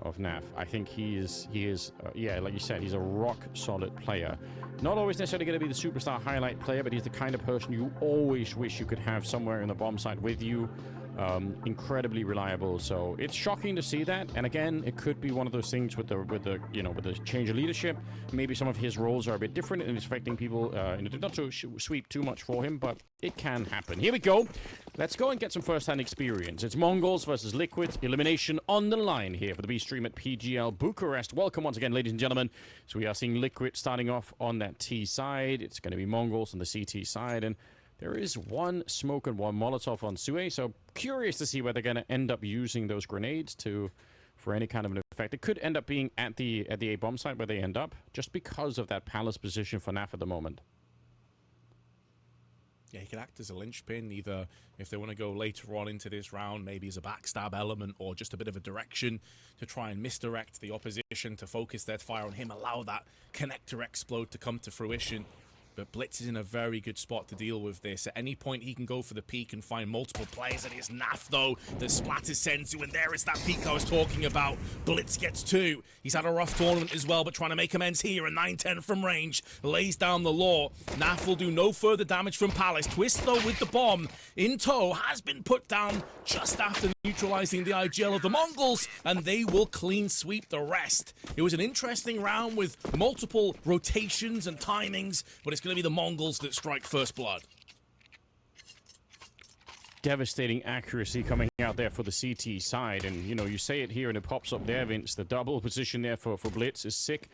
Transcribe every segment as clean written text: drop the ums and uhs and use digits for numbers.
of Naf. I think he is, yeah, like you said, he's a rock-solid player. Not always necessarily going to be the superstar highlight player, but he's the kind of person you always wish you could have somewhere in the bomb site with you. Incredibly reliable, so it's shocking to see that. And again, it could be one of those things with the change of leadership. Maybe some of his roles are a bit different and it's affecting people. Not to sweep too much for him, but it can happen. Here we go. Let's go and get some first-hand experience. It's MongolZ versus Liquid. Elimination on the line here for the B stream at PGL Bucharest. Welcome once again, ladies and gentlemen. So we are seeing Liquid starting off on that T side. It's going to be MongolZ on the CT side, and there is one smoke and one Molotov on Sue, so curious to see where they're going to end up using those grenades for any kind of an effect. It could end up being at the A bomb site where they end up, just because of that palace position for NAF at the moment. Yeah, he can act as a linchpin, either if they want to go later on into this round, maybe as a backstab element, or just a bit of a direction to try and misdirect the opposition to focus their fire on him, allow that connector explode to come to fruition. But Blitz is in a very good spot to deal with this. At any point, he can go for the peak and find multiple players. It is Naf, though, that splatters Senzu, and there is that peak I was talking about. Blitz gets 2. He's had a rough tournament as well, but trying to make amends here. A 9-10 from range lays down the law. Naf will do no further damage from Palace. Twist, though, with the bomb in tow, has been put down just after neutralizing the IGL of the Mongols, and they will clean sweep the rest. It was an interesting round with multiple rotations and timings, but it's going to be the Mongols that strike first blood. Devastating accuracy coming out there for the CT side, and you say it here and it pops up there, Vince. The double position there for Blitz is sick.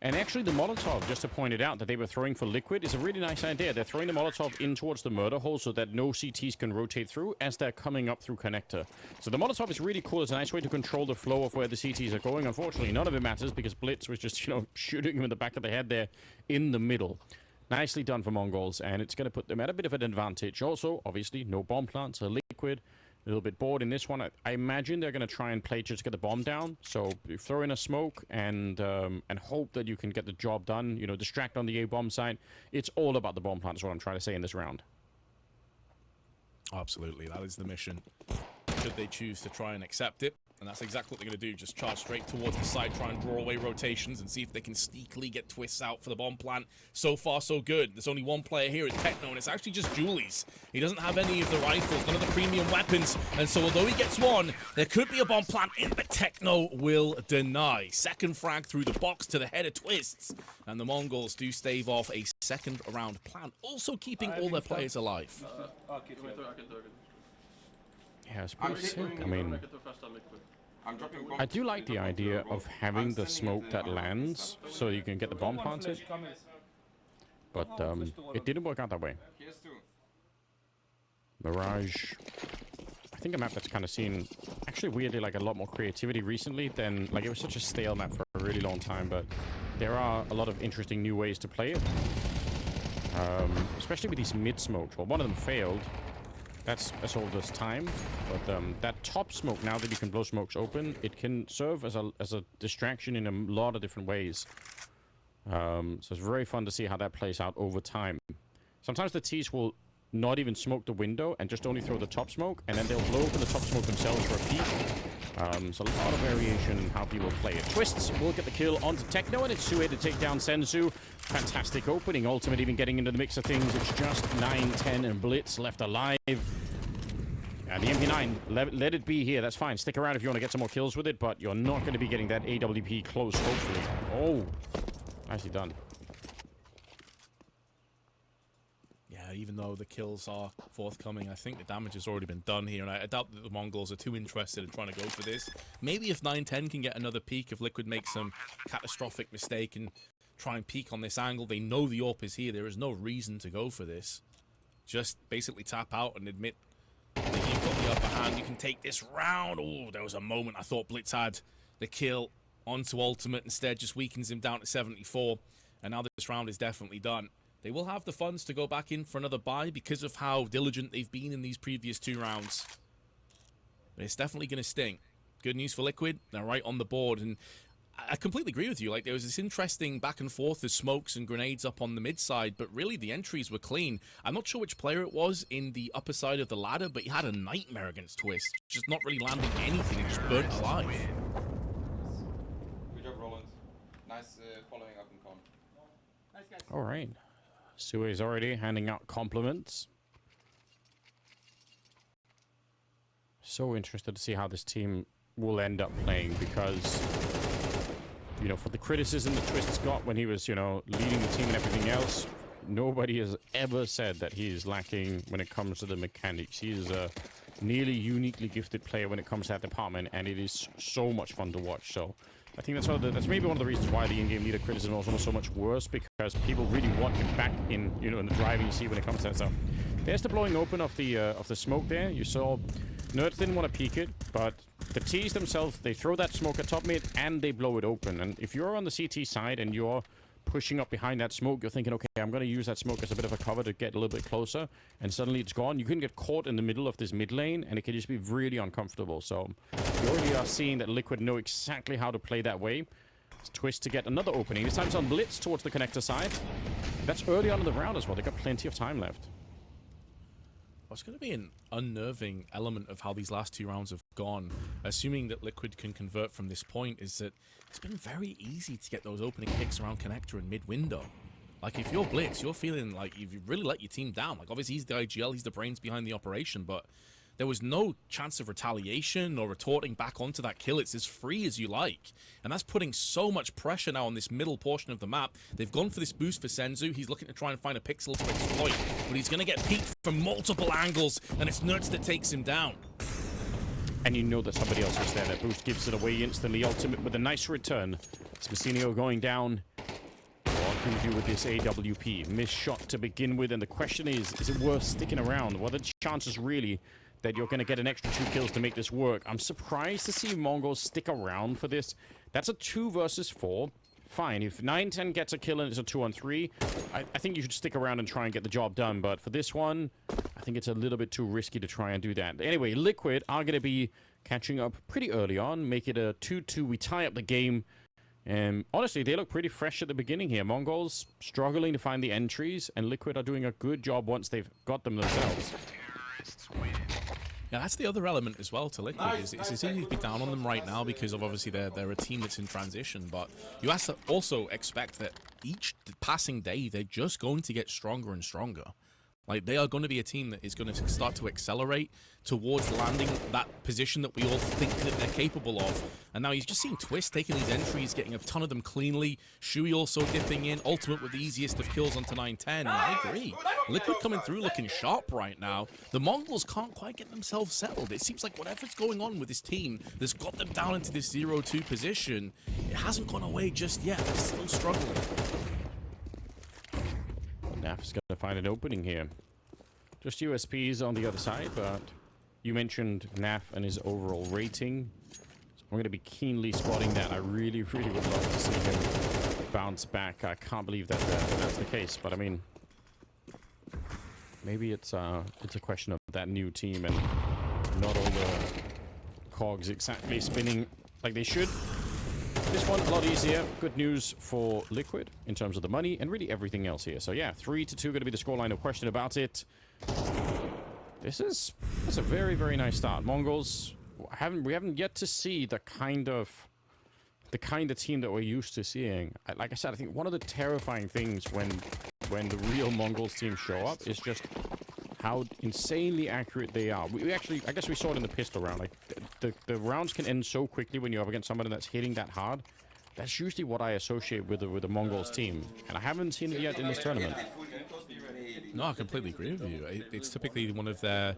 And actually the Molotov, just to point it out, that they were throwing for Liquid is a really nice idea. They're throwing the Molotov in towards the murder hole so that no CTs can rotate through as they're coming up through connector. So the Molotov is really cool. It's a nice way to control the flow of where the CTs are going. Unfortunately, none of it matters because Blitz was just, shooting him in the back of the head there in the middle. Nicely done for MongolZ, and it's going to put them at a bit of an advantage. Also, obviously, no bomb plants, a Liquid. A little bit bored in this one. I imagine they're going to try and play just to get the bomb down. So you throw in a smoke and hope that you can get the job done. Distract on the A bomb side. It's all about the bomb plant is what I'm trying to say in this round. Absolutely, that is the mission. Should they choose to try and accept it? And that's exactly what they're going to do. Just charge straight towards the side, try and draw away rotations and see if they can sneakily get twists out for the bomb plant. So far, so good. There's only one player here, it's Techno, and it's actually just Julies. He doesn't have any of the rifles, none of the premium weapons. And so although he gets one, there could be a bomb plant in, but Techno will deny. Second frag through the box to the head of Twists. And the Mongols do stave off a second round plan, also keeping all their players alive. Yeah, it's pretty sick. I mean, I do like the idea of having the smoke that lands so you can get the bomb planted, but it didn't work out that way. Mirage, I think a map that's kind of seen, actually weirdly, like a lot more creativity recently than, like it was such a stale map for a really long time, but there are a lot of interesting new ways to play it, especially with these mid smokes. Well, one of them failed. That's all this time, but that top smoke, now that you can blow smokes open, it can serve as a distraction in a lot of different ways. So it's very fun to see how that plays out over time. Sometimes the T's will not even smoke the window and just only throw the top smoke, and then they'll blow open the top smoke themselves for a peek. So a lot of variation in how people play it. Twists will get the kill onto Techno, and it's Sue to take down Senzu. Fantastic opening. Ultimate even getting into the mix of things. It's just 9-10 and Blitz left alive. And the MP9, let it be here. That's fine. Stick around if you want to get some more kills with it, but you're not going to be getting that AWP close, hopefully. Oh, nicely done. Yeah, even though the kills are forthcoming, I think the damage has already been done here, and I doubt that the Mongols are too interested in trying to go for this. Maybe if 9-10 can get another peek, if Liquid makes some catastrophic mistake and try and peek on this angle, they know the AWP is here. There is no reason to go for this. Just basically tap out and admit that you've got the upper hand. You can take this round. Oh, there was a moment I thought Blitz had the kill onto Ultimate. Instead, just weakens him down to 74. And now this round is definitely done. They will have the funds to go back in for another buy because of how diligent they've been in these previous 2 rounds. But it's definitely going to sting. Good news for Liquid. They're right on the board. And I completely agree with you. Like, there was this interesting back and forth of smokes and grenades up on the mid side, but really the entries were clean. I'm not sure which player it was in the upper side of the ladder, but he had a nightmare against Twist. Just not really landing anything and just burnt alive. All right. Sue is already handing out compliments. So interested to see how this team will end up playing because, you know, for the criticism that Twist's got when he was, you know, leading the team and everything else, nobody has ever said that he is lacking when it comes to the mechanics. He is a nearly uniquely gifted player when it comes to that department, and it is so much fun to watch. So I think that's maybe one of the reasons why the in-game leader criticism was almost so much worse, because people really want him back in, you know, in the driving seat when it comes to that stuff. There's the blowing open of the smoke there. You saw Nerds didn't want to peek it, but the T's themselves, they throw that smoke at top mid and they blow it open. And if you're on the CT side and you're pushing up behind that smoke, you're thinking, okay, I'm going to use that smoke as a bit of a cover to get a little bit closer, and suddenly it's gone. You can get caught in the middle of this mid lane, and it can just be really uncomfortable. So you already are seeing that Liquid know exactly how to play that way. It's Twist to get another opening. This time it's on Blitz towards the connector side. That's early on in the round as well. They got plenty of time left. What's going to be an unnerving element of how these last 2 rounds have gone, assuming that Liquid can convert from this point, is that it's been very easy to get those opening picks around connector and mid-window. Like, if you're Blitz, you're feeling like you've really let your team down. Like, obviously, he's the IGL, he's the brains behind the operation, but there was no chance of retaliation or retorting back onto that kill. It's as free as you like. And that's putting so much pressure now on this middle portion of the map. They've gone for this boost for Senzu. He's looking to try and find a pixel to exploit, but he's going to get peeked from multiple angles, and it's Nerds that takes him down. And you know that somebody else is there. That boost gives it away instantly. Ultimate with a nice return. Spacinio going down. What can we do with this AWP? Missed shot to begin with, and the question is it worth sticking around? What are the chances really that you're going to get an extra 2 kills to make this work? I'm surprised to see MongolZ stick around for this. That's a 2 versus 4. Fine, if 9-10 gets a kill and it's a 2-on-3, I think you should stick around and try and get the job done. But for this one, I think it's a little bit too risky to try and do that. Anyway, Liquid are going to be catching up pretty early on, make it a 2-2. We tie up the game. And honestly, they look pretty fresh at the beginning here. MongolZ struggling to find the entries, and Liquid are doing a good job once they've got them themselves. Yeah, that's the other element as well to Liquid. It's easy to be down on them right now because of obviously they're a team that's in transition, but you have to also expect that each passing day they're just going to get stronger and stronger. Like, they are going to be a team that is going to start to accelerate towards landing that position that we all think that they're capable of. And now he's just seen Twist taking these entries, getting a ton of them cleanly. Shui also dipping in. Ultimate with the easiest of kills onto 9-10. And I agree. Liquid coming through looking sharp right now. The MongolZ can't quite get themselves settled. It seems like whatever's going on with this team that's got them down into this 0-2 position, it hasn't gone away just yet. They're still struggling. Naf's going to find an opening here. Just USPs on the other side, but you mentioned Naf and his overall rating. So I'm going to be keenly spotting that. I really, really would love to see him bounce back. I can't believe that that's the case, but I mean, maybe it's a question of that new team and not all the cogs exactly spinning like they should. This one a lot easier. Good news for Liquid in terms of the money and really everything else here. So yeah, 3-2 going to be the scoreline, no question about it. That's a very, very nice start. MongolZ, we haven't yet to see the kind of team that we're used to seeing. Like I said, I think one of the terrifying things when the real MongolZ teams show up is just how insanely accurate they are. We actually, I guess we saw it in the pistol round. Like the rounds can end so quickly when you're up against somebody that's hitting that hard. That's usually what I associate with the MongolZ team, and I haven't seen it yet in this tournament. No, I completely agree with you. It's typically one of their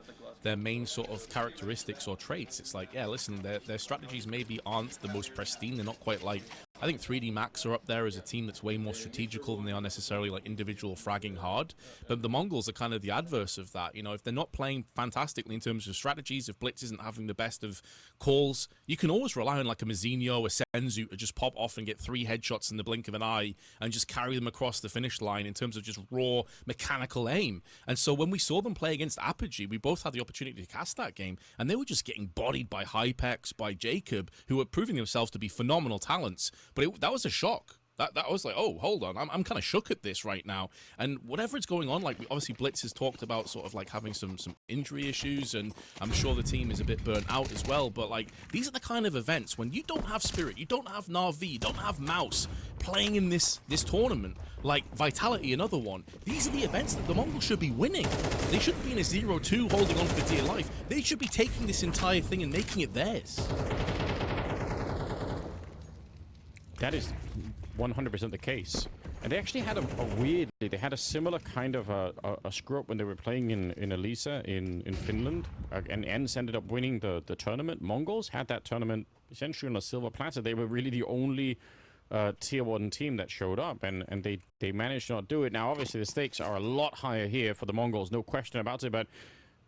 main sort of characteristics or traits. It's like, yeah, listen, their strategies maybe aren't the most pristine. They're not quite like, I think 3D Max are up there as a team that's way more strategical than they are necessarily like individual fragging hard. But the MongolZ are kind of the adverse of that. You know, if they're not playing fantastically in terms of strategies, if Blitz isn't having the best of calls, you can always rely on like a Mazinho, a Senzu to just pop off and get 3 headshots in the blink of an eye and just carry them across the finish line in terms of just raw mechanical aim. And so when we saw them play against Apogee, we both had the opportunity to cast that game, and they were just getting bodied by Hypex, by Jacob, who were proving themselves to be phenomenal talents. But that was a shock. That was like, oh, hold on, I'm kind of shook at this right now. And whatever is going on, like obviously Blitz has talked about sort of like having some injury issues, and I'm sure the team is a bit burnt out as well. But like these are the kind of events when you don't have Spirit, you don't have Na'Vi, you don't have Mouse playing in this tournament. Like Vitality, another one. These are the events that the Mongols should be winning. They shouldn't be in a 0-2 holding on for dear life. They should be taking this entire thing and making it theirs. That is 100% the case. And they actually had they had a similar kind of a screw-up when they were playing in Elisa in Finland. And ENCE ended up winning the tournament. MongolZ had that tournament essentially on a silver platter. They were really the only tier 1 team that showed up, and they managed to not do it. Now, obviously, the stakes are a lot higher here for the MongolZ, no question about it, but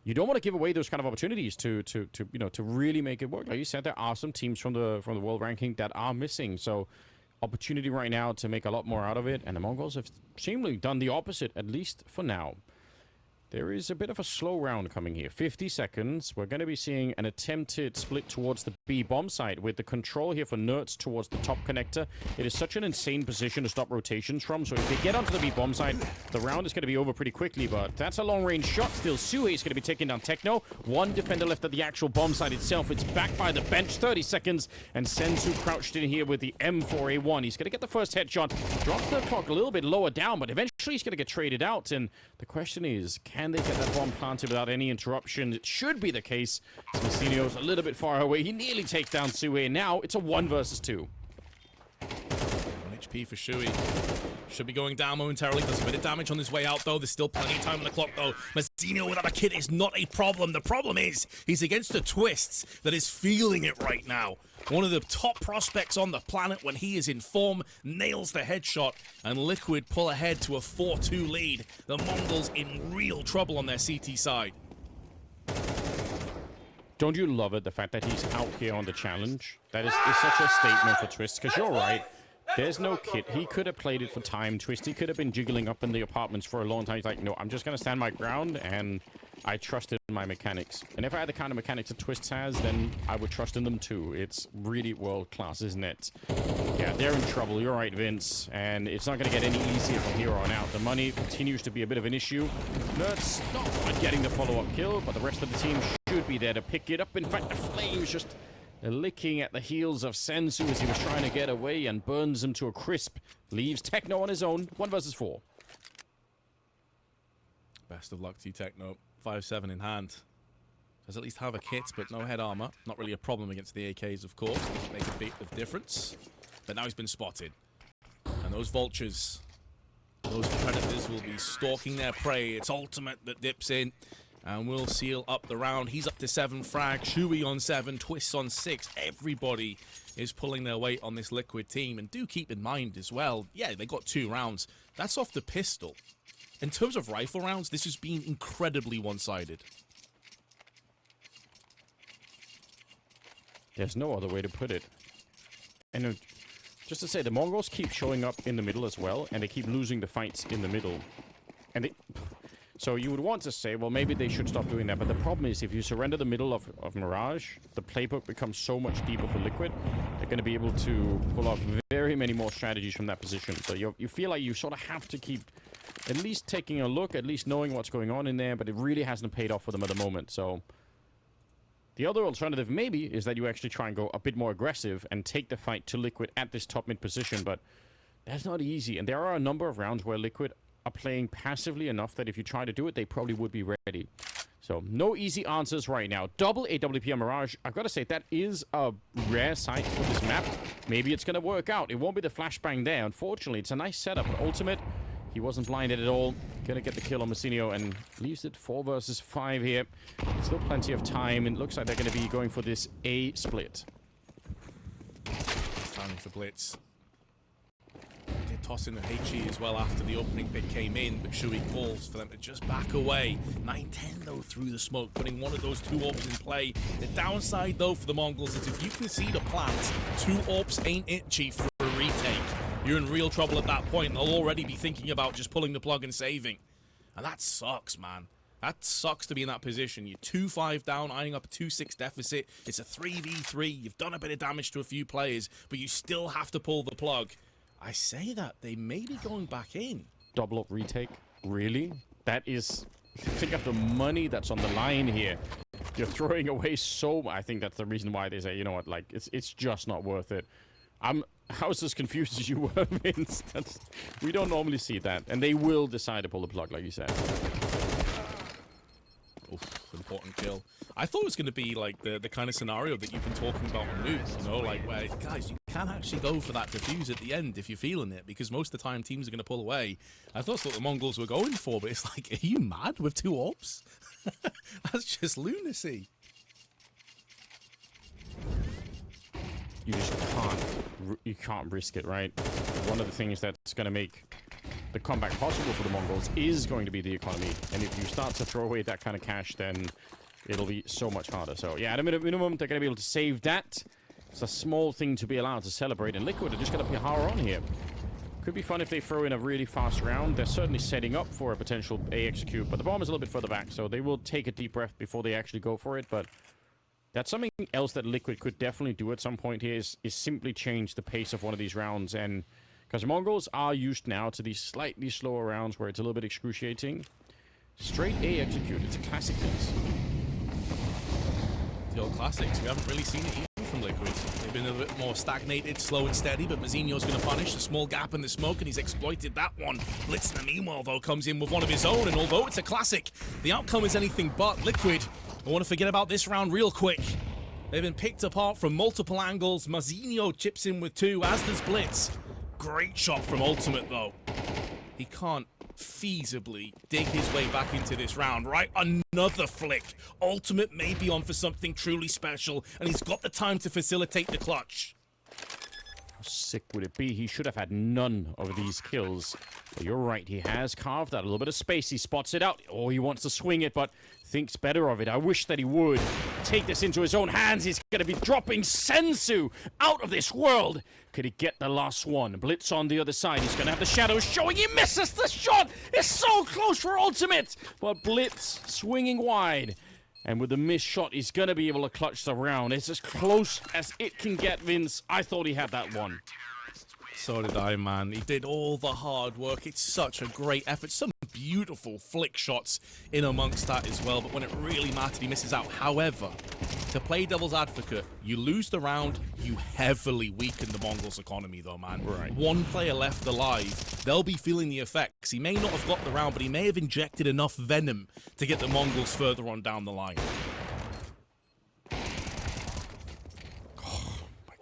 you don't want to give away those kind of opportunities to really make it work. Like you said, there are some teams from the world ranking that are missing, so opportunity right now to make a lot more out of it, and the MongolZ have seemingly done the opposite, at least for now. There is a bit of a slow round coming here. 50 seconds. We're going to be seeing an attempted split towards the B bomb site with the control here for Nerds towards the top connector. It is such an insane position to stop rotations from, so if they get onto the B bomb site, the round is going to be over pretty quickly, but that's a long-range shot. Still, Suhe is going to be taking down Techno. One defender left at the actual bomb site itself. It's backed by the bench. 30 seconds, and Sensu crouched in here with the M4A1. He's going to get the first headshot. Drops the clock a little bit lower down, but eventually he's going to get traded out, and the question is, can they get that bomb planted without any interruption? It should be the case. Masinio's a little bit far away. He nearly takes down Suhe. Now it's a 1 versus 2. 1 HP for Shui. Should be going down momentarily. Does a bit of damage on his way out, though. There's still plenty of time on the clock, though. Masinio without a kit is not a problem. The problem is he's against a Twists that is feeling it right now. One of the top prospects on the planet when he is in form, nails the headshot, and Liquid pull ahead to a 4-2 lead. The MongolZ in real trouble on their CT side. Don't you love it, the fact that he's out here on the challenge? That is such a statement for Twist, because you're right. There's no kit. He could have played it for time. Twisty could have been jiggling up in the apartments for a long time. He's like, no, I'm just going to stand my ground, and I trusted my mechanics. And if I had the kind of mechanics that Twist has, then I would trust in them too. It's really world-class, isn't it? Yeah, they're in trouble. You're right, Vince. And it's not going to get any easier from here on out. The money continues to be a bit of an issue. Nerds not quite getting the follow-up kill, but the rest of the team should be there to pick it up. In fact, the Flames just licking at the heels of Sensu as he was trying to get away and burns him to a crisp. Leaves Techno on his own. 1 versus 4. Best of luck to you, Techno. 5-7 in hand. Does at least have a kit, but no head armor. Not really a problem against the AKs, of course. Doesn't make a bit of difference. But now he's been spotted. And those vultures, those predators will be stalking their prey. It's Ultimate that dips in. And we'll seal up the round. He's up to 7 frag. Shui on 7. Twists on 6. Everybody is pulling their weight on this Liquid team. And do keep in mind as well, yeah, they got 2 rounds. That's off the pistol. In terms of rifle rounds, this has been incredibly one-sided. There's no other way to put it. And just to say, the MongolZ keep showing up in the middle as well, and they keep losing the fights in the middle. And they... So you would want to say, well, maybe they should stop doing that. But the problem is, if you surrender the middle of Mirage, the playbook becomes so much deeper for Liquid. They're going to be able to pull off very many more strategies from that position. So you feel like you sort of have to keep at least taking a look, at least knowing what's going on in there. But it really hasn't paid off for them at the moment. So the other alternative maybe is that you actually try and go a bit more aggressive and take the fight to Liquid at this top mid position. But that's not easy. And there are a number of rounds where Liquid are playing passively enough that if you try to do it, they probably would be ready. So, no easy answers right now. Double AWP on Mirage. I've got to say, that is a rare sight for this map. Maybe it's going to work out. It won't be the flashbang there. Unfortunately, it's a nice setup. But Ultimate, he wasn't blinded at all. Going to get the kill on Masinio and leaves it 4 versus 5 here. Still plenty of time. And it looks like they're going to be going for this A split. Timing for Blitz. Did toss in the HE as well after the opening pick came in, but Shui calls for them to just back away. 9-10 though through the smoke, putting one of those 2 orbs in play. The downside though for the MongolZ is if you concede a plant, 2 orbs ain't it, Chief, for a retake. You're in real trouble at that point, and they'll already be thinking about just pulling the plug and saving. And that sucks, man. That sucks to be in that position. You're 2-5 down, eyeing up a 2-6 deficit. It's a 3v3. You've done a bit of damage to a few players, but you still have to pull the plug. I say that. They may be going back in. Double up retake? Really? That is... Think of the money that's on the line here. You're throwing away so much. I think that's the reason why they say, you know what, like, it's just not worth it. I was as confused as you were, Vince. We don't normally see that. And they will decide to pull the plug, like you said. Oof, important kill. I thought it was going to be like the kind of scenario that you've been talking about on Nuke, you know, like where, guys, you can actually go for that defuse at the end if you're feeling it, because most of the time teams are going to pull away. I thought that's what the Mongols were going for, but it's like, are you mad with 2 orbs? That's just lunacy. You just can't risk it, right? One of the things that's going to make the comeback possible for the Mongols is going to be the economy. And if you start to throw away that kind of cash, then it'll be so much harder. So, yeah, at a minimum, they're going to be able to save that. It's a small thing to be allowed to celebrate. And Liquid are just going to Pihara on here. Could be fun if they throw in a really fast round. They're certainly setting up for a potential A execute, but the bomb is a little bit further back, so they will take a deep breath before they actually go for it. But that's something else that Liquid could definitely do at some point here is simply change the pace of one of these rounds. And because Mongols are used now to these slightly slower rounds where it's a little bit excruciating. Straight A execute. It's a classic piece. The old classics. We haven't really seen it even from Liquid. They've been a little bit more stagnated, slow and steady, but Mazinho's going to punish the small gap in the smoke, and he's exploited that one. Blitzner, meanwhile, though, comes in with one of his own, and although it's a classic, the outcome is anything but. Liquid, I want to forget about this round real quick. They've been picked apart from multiple angles. Mazinho chips in with 2, as does Blitz. Great shot from Ultimate, though. He can't feasibly dig his way back into this round, right? Another flick. Ultimate may be on for something truly special, and he's got the time to facilitate the clutch. How sick would it be? He should have had none of these kills. But you're right, he has carved out a little bit of space. He spots it out. Oh, he wants to swing it, but thinks better of it. I wish that he would take this into his own hands. He's going to be dropping Sensu out of this world. Could he get the last one? Blitz on the other side. He's going to have the shadows showing. He misses the shot. It's so close for Ultimate. But Blitz swinging wide. And with the missed shot, he's going to be able to clutch the round. It's as close as it can get, Vince. I thought he had that one. So did I, man. He did all the hard work. It's such a great effort. Some beautiful flick shots in amongst that as well. But when it really mattered, he misses out. However, to play devil's advocate, you lose the round, you heavily weaken the Mongols' economy, though, man. Right. One player left alive. They'll be feeling the effects. He may not have got the round, but he may have injected enough venom to get the Mongols further on down the line. Oh, my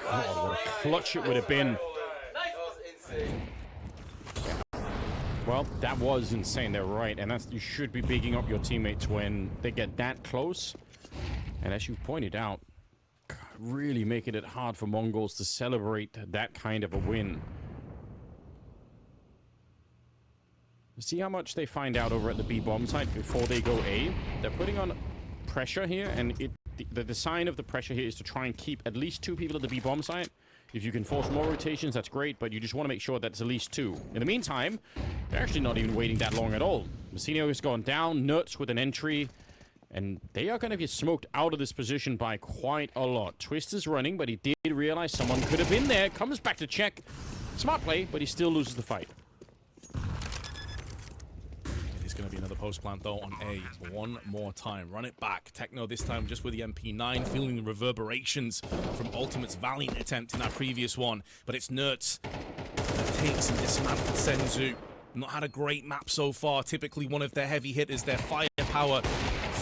God. What a clutch it would have been. Well, that was insane. They're right, and you should be bigging up your teammates when they get that close. And as you pointed out, really making it hard for Mongols to celebrate that kind of a win. See how much they find out over at the B bomb site before they go A. They're putting on pressure here, and the sign of the pressure here is to try and keep at least 2 people at the B bomb site. If you can force more rotations, that's great, but you just want to make sure that's at least 2. In the meantime, they're actually not even waiting that long at all. Mazinho has gone down, Nuts with an entry, and they are going to get smoked out of this position by quite a lot. Twist is running, but he did realize someone could have been there. Comes back to check. Smart play, but he still loses the fight. It's going to be another post plant though on A one more time. Run it back. Techno this time just with the MP9, feeling the reverberations from Ultimate's valiant attempt in that previous one. But it's Nertz that takes and dismantles Senzu. Not had a great map so far. Typically one of their heavy hitters, their firepower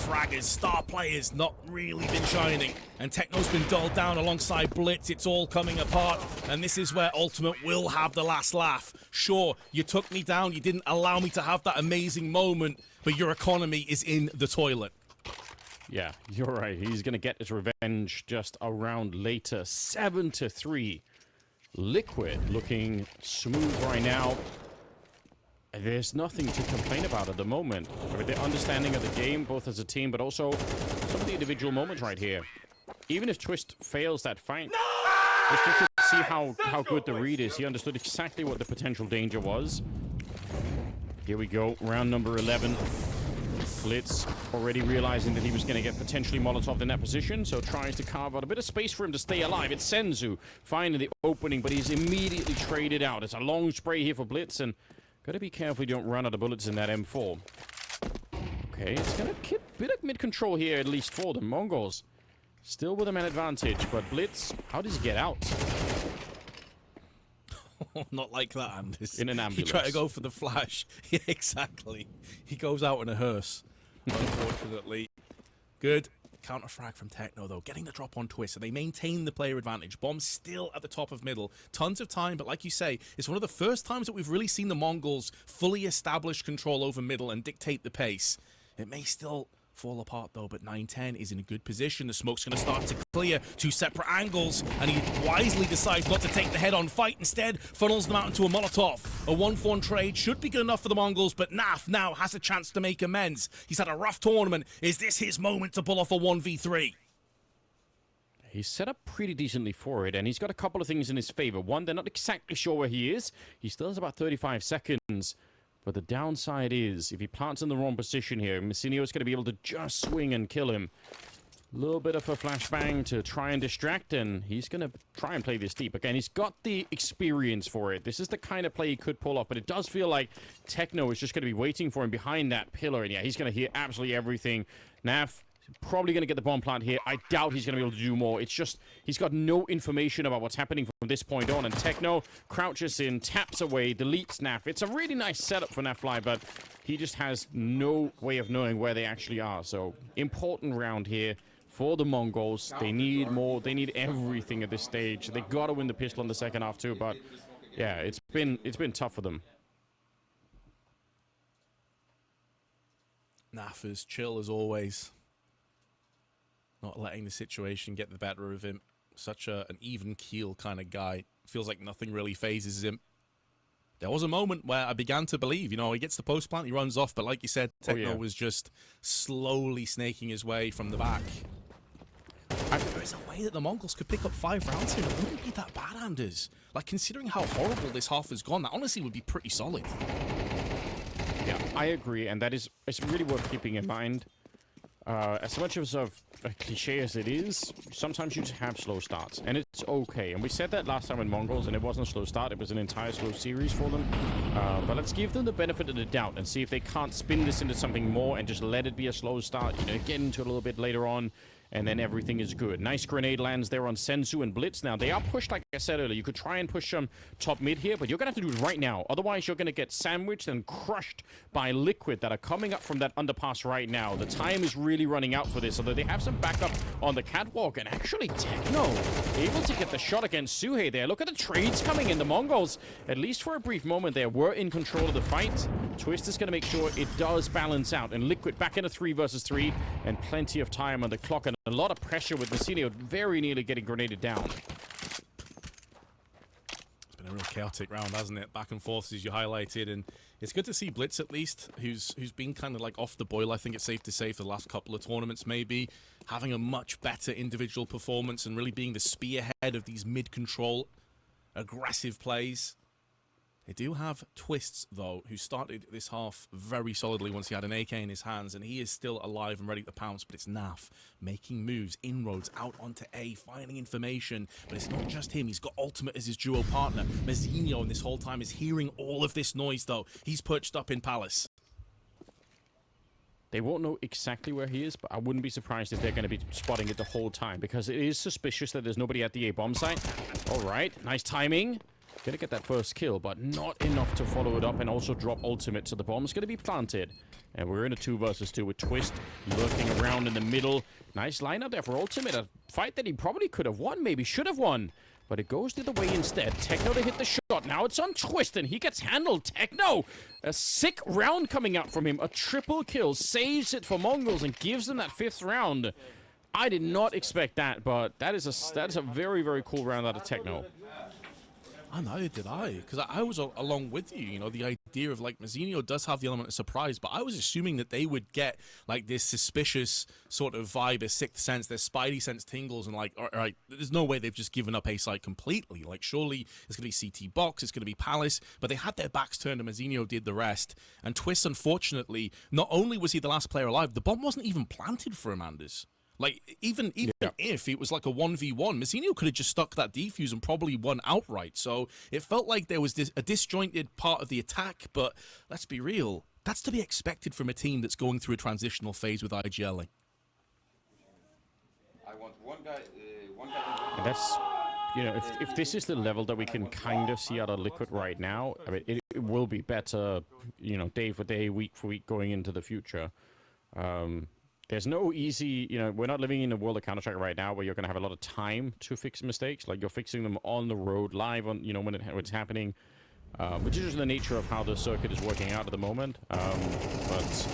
fraggers, star players, not really been shining. And Techno's been dulled down alongside Blitz. It's all coming apart. And this is where Ultimate will have the last laugh. Sure, you took me down. You didn't allow me to have that amazing moment. But your economy is in the toilet. Yeah, you're right. He's going to get his revenge just a round later. 7-3. Liquid looking smooth right now. There's nothing to complain about at the moment. I mean, the understanding of the game, both as a team, but also some of the individual moments right here. Even if Twist fails that fight, just you can see how good the read is. He understood exactly what the potential danger was. Here we go, round number 11. Blitz already realizing that he was going to get potentially Molotov in that position, so tries to carve out a bit of space for him to stay alive. It's Senzu finding the opening, but he's immediately traded out. It's a long spray here for Blitz, and got to be careful you don't run out of bullets in that M4. Okay, it's going to keep a bit of mid-control here, at least for the MongolZ. Still with a man advantage, but Blitz, how does he get out? Not like that, Anders. In an ambulance. He tried to go for the flash. Yeah, exactly. He goes out in a hearse, unfortunately. Good counter-frag from Techno, though. Getting the drop on Twist, so they maintain the player advantage. Bomb still at the top of middle. Tons of time, but like you say, it's one of the first times that we've really seen the MongolZ fully establish control over middle and dictate the pace. It may still fall apart, though, but 9-10 is in a good position. The smoke's going to start to clear. Two separate angles, and he wisely decides not to take the head-on fight. Instead, funnels them out into a Molotov. A 1-for-1 trade should be good enough for the MongolZ, but Naf now has a chance to make amends. He's had a rough tournament. Is this his moment to pull off a 1v3? He's set up pretty decently for it, and he's got a couple of things in his favor. One, they're not exactly sure where he is. He still has about 35 seconds. But the downside is, if he plants in the wrong position here, Messinio's going to be able to just swing and kill him. A little bit of a flashbang to try and distract, and he's going to try and play this deep. Again, he's got the experience for it. This is the kind of play he could pull off, but it does feel like Techno is just going to be waiting for him behind that pillar. And yeah, he's going to hear absolutely everything. Naf probably going to get the bomb plant here. I doubt he's going to be able to do more. It's just, he's got no information about what's happening from this point on. And Techno crouches in, taps away, deletes Naf. It's a really nice setup for Nafly, but he just has no way of knowing where they actually are. So, important round here for the MongolZ. They need more. They need everything at this stage. They got to win the pistol in the second half too, but yeah, it's been tough for them. Naf is chill as always. Not letting the situation get the better of him. Such an even keel kind of guy. Feels like nothing really phases him. There was a moment where I began to believe, you know, he gets the post plant, he runs off, but like you said, Techno was just slowly snaking his way from the back. There is a way that the MongolZ could pick up 5 rounds here. It wouldn't be that bad, Anders. Like, considering how horrible this half has gone, that honestly would be pretty solid. Yeah, I agree, and it's really worth keeping in mind. As much of a cliche as it is, sometimes you just have slow starts, and it's okay. And we said that last time in MongolZ, and it wasn't a slow start, it was an entire slow series for them. But let's give them the benefit of the doubt and see if they can't spin this into something more and just let it be a slow start, you know, get into it a little bit later on, and then everything is good. Nice grenade lands there on Senzu and Blitz. Now, they are pushed, like I said earlier. You could try and push them top mid here, but you're going to have to do it right now. Otherwise, you're going to get sandwiched and crushed by Liquid that are coming up from that underpass right now. The time is really running out for this, although they have some backup on the catwalk. And actually, Techno able to get the shot against Suhei there. Look at the trades coming in. The MongolZ, at least for a brief moment there, were in control of the fight. Twist is going to make sure it does balance out. And Liquid back in a 3 versus 3, and plenty of time on the clock. And a lot of pressure with Messinio very nearly getting grenaded down. It's been a real chaotic round, hasn't it? Back and forth, as you highlighted, and it's good to see Blitz at least, who's been kind of like off the boil, I think it's safe to say, for the last couple of tournaments maybe, having a much better individual performance and really being the spearhead of these mid-control, aggressive plays. They do have Twists, though, who started this half very solidly once he had an AK in his hands, and he is still alive and ready to pounce, but it's Naf making moves, inroads out onto A, finding information, but it's not just him. He's got Ultimate as his duo partner. Messinio, in this whole time, is hearing all of this noise, though. He's perched up in Palace. They won't know exactly where he is, but I wouldn't be surprised if they're going to be spotting it the whole time, because it is suspicious that there's nobody at the A bomb site. All right, nice timing. Gonna get that first kill, but not enough to follow it up and also drop ultimate, so the bomb's gonna be planted. And we're in a 2 versus 2 with Twist lurking around in the middle. Nice lineup there for ultimate, a fight that he probably could have won, maybe should have won. But it goes the other way instead. Techno to hit the shot. Now it's on Twist, and he gets handled. Techno, a sick round coming out from him. A triple kill, saves it for MongolZ and gives them that 5th round. I did not expect that, but that is a very, very cool round out of Techno. neither did I, because I was along with you. You know, the idea of like Mazzino does have the element of surprise, but I was assuming that they would get like this suspicious sort of vibe, a sixth sense, their spidey sense tingles, and like, all right, there's no way they've just given up A site completely. Like, surely it's gonna be CT Box, it's gonna be Palace, but they had their backs turned, and Mazzino did the rest. And Twist, unfortunately, not only was he the last player alive, the bomb wasn't even planted for him, Anders. Like, even if it was like a 1v1, Mazzino could have just stuck that defuse and probably won outright. So it felt like there was a disjointed part of the attack, but let's be real, that's to be expected from a team that's going through a transitional phase with IGLing. I want one guy. And that's, you know, if this is the level that we can kind of see out of Liquid right now, I mean, it will be better, you know, day for day, week for week going into the future. There's no easy, you know, we're not living in a world of Counter-Strike right now where you're going to have a lot of time to fix mistakes. Like, you're fixing them on the road, live, on, you know, when it's happening, which is just the nature of how the circuit is working out at the moment. But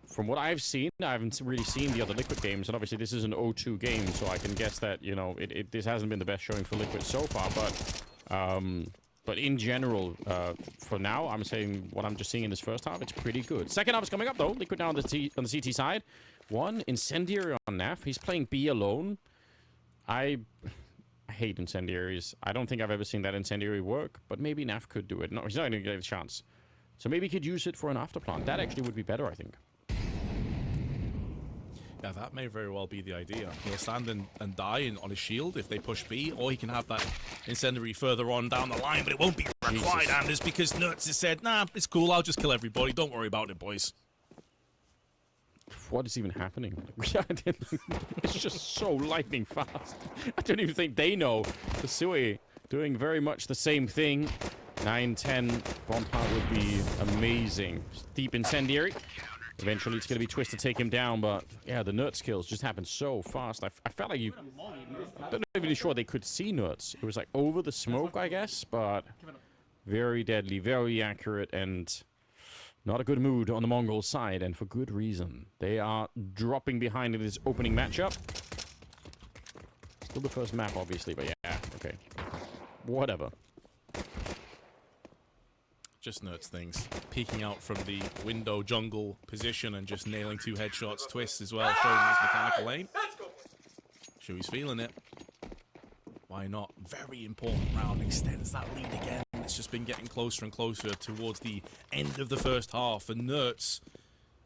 from what I've seen, I haven't really seen the other Liquid games, and obviously this is an 0-2 game, so I can guess that, you know, this hasn't been the best showing for Liquid so far, but in general, for now, I'm saying what I'm just seeing in this first half, it's pretty good. Second half is coming up, though. Liquid now on the CT side. One, Incendiary on Naf. He's playing B alone. I hate Incendiaries. I don't think I've ever seen that Incendiary work, but maybe Naf could do it. No, he's not going to get a chance. So maybe he could use it for an afterplant. That actually would be better, I think. Yeah, that may very well be the idea. He'll stand and die on his shield if they push B, or he can have that incendiary further on down the line, but it won't be required, Anders, because Nerds has said, nah, it's cool, I'll just kill everybody. Don't worry about it, boys. What is even happening? It's just so lightning fast. I don't even think they know. The Sui doing very much the same thing. 9-10 bomb power would be amazing. Deep Incendiary. Eventually, it's going to be Twist to take him down, but yeah, the Nerds kills just happened so fast. I felt like I'm not even sure they could see Nerds. It was like over the smoke, I guess, but very deadly, very accurate, and not a good mood on the Mongol side, and for good reason. They are dropping behind in this opening matchup. Still the first map, obviously, but yeah, okay. Whatever. Just Nerds things. Peeking out from the window jungle position and just nailing 2 headshots. Twist as well, showing his mechanical aim. Sure, he's feeling it. Why not? Very important round. Extends that lead again. It's just been getting closer and closer towards the end of the first half. And Nerds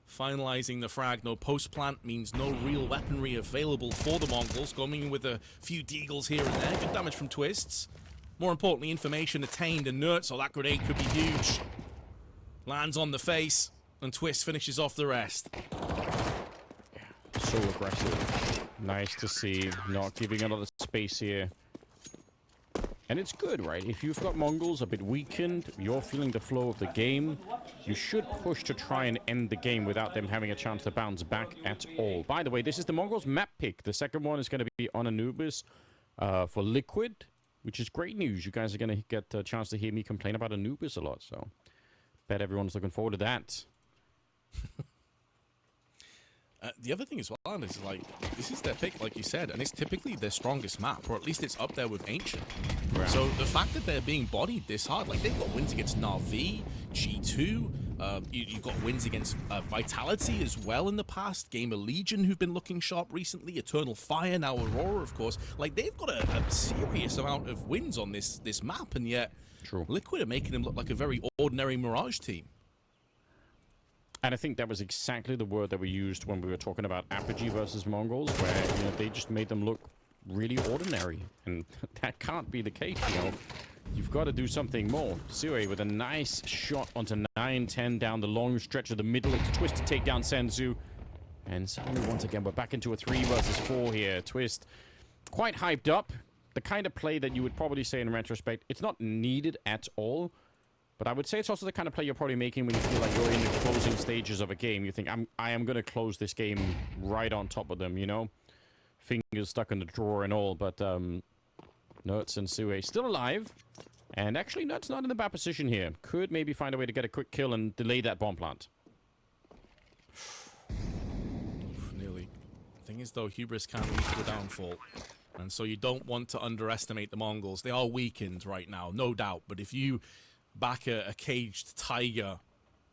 finalizing the frag. No post-plant means no real weaponry available for the Mongols. Going in with a few deagles here and there. Good damage from Twists. More importantly, information attained, and Nerds, so that grenade could be huge. Lands on the face, and Twist finishes off the rest. So aggressive. Nice to see. Not giving a lot of space here. And it's good, right? If you've got Mongols a bit weakened, you're feeling the flow of the game, you should push to try and end the game without them having a chance to bounce back at all. By the way, this is the Mongols map pick. The second one is going to be on Anubis for Liquid, which is great news. You guys are going to get a chance to hear me complain about Anubis a lot, so bet everyone's looking forward to that. The other thing as well, Anders, is like, this is their pick, like you said, and it's typically their strongest map, or at least it's up there with Ancient. Right. So the fact that they're being bodied this hard, like they've got wins against Na'Vi, G2, you've got wins against Vitality as well in the past, GamerLegion, who've been looking sharp recently, Eternal Fire, now Aurora, of course. Like, they've got a serious amount of wins on this map, and yet Liquid are making them look like a very ordinary Mirage team. And I think that was exactly the word that we used when we were talking about Apogee versus Mongols, where, you know, they just made them look really ordinary, and that can't be the case, you know. You've got to do something more. Sue with a nice shot onto 9-10 down the long stretch of the middle. It's Twist to take down Senzu. And suddenly, once again, we're back into a 3 versus 4 here. Twist quite hyped up. The kind of play that you would probably say in retrospect, it's not needed at all. But I would say it's also the kind of play you're probably making when you feel like you're in the closing stages of a game. You think, I am going to close this game right on top of them, you know? Fingers stuck in the drawer and all, but Nerds and Sue still alive. And actually, Nerds not in a bad position here. Could maybe find a way to get a quick kill and delay that bomb plant. Nearly. Thing is, though, hubris can lead to a downfall. And so you don't want to underestimate the Mongols. They are weakened right now, no doubt. But if you back a caged tiger,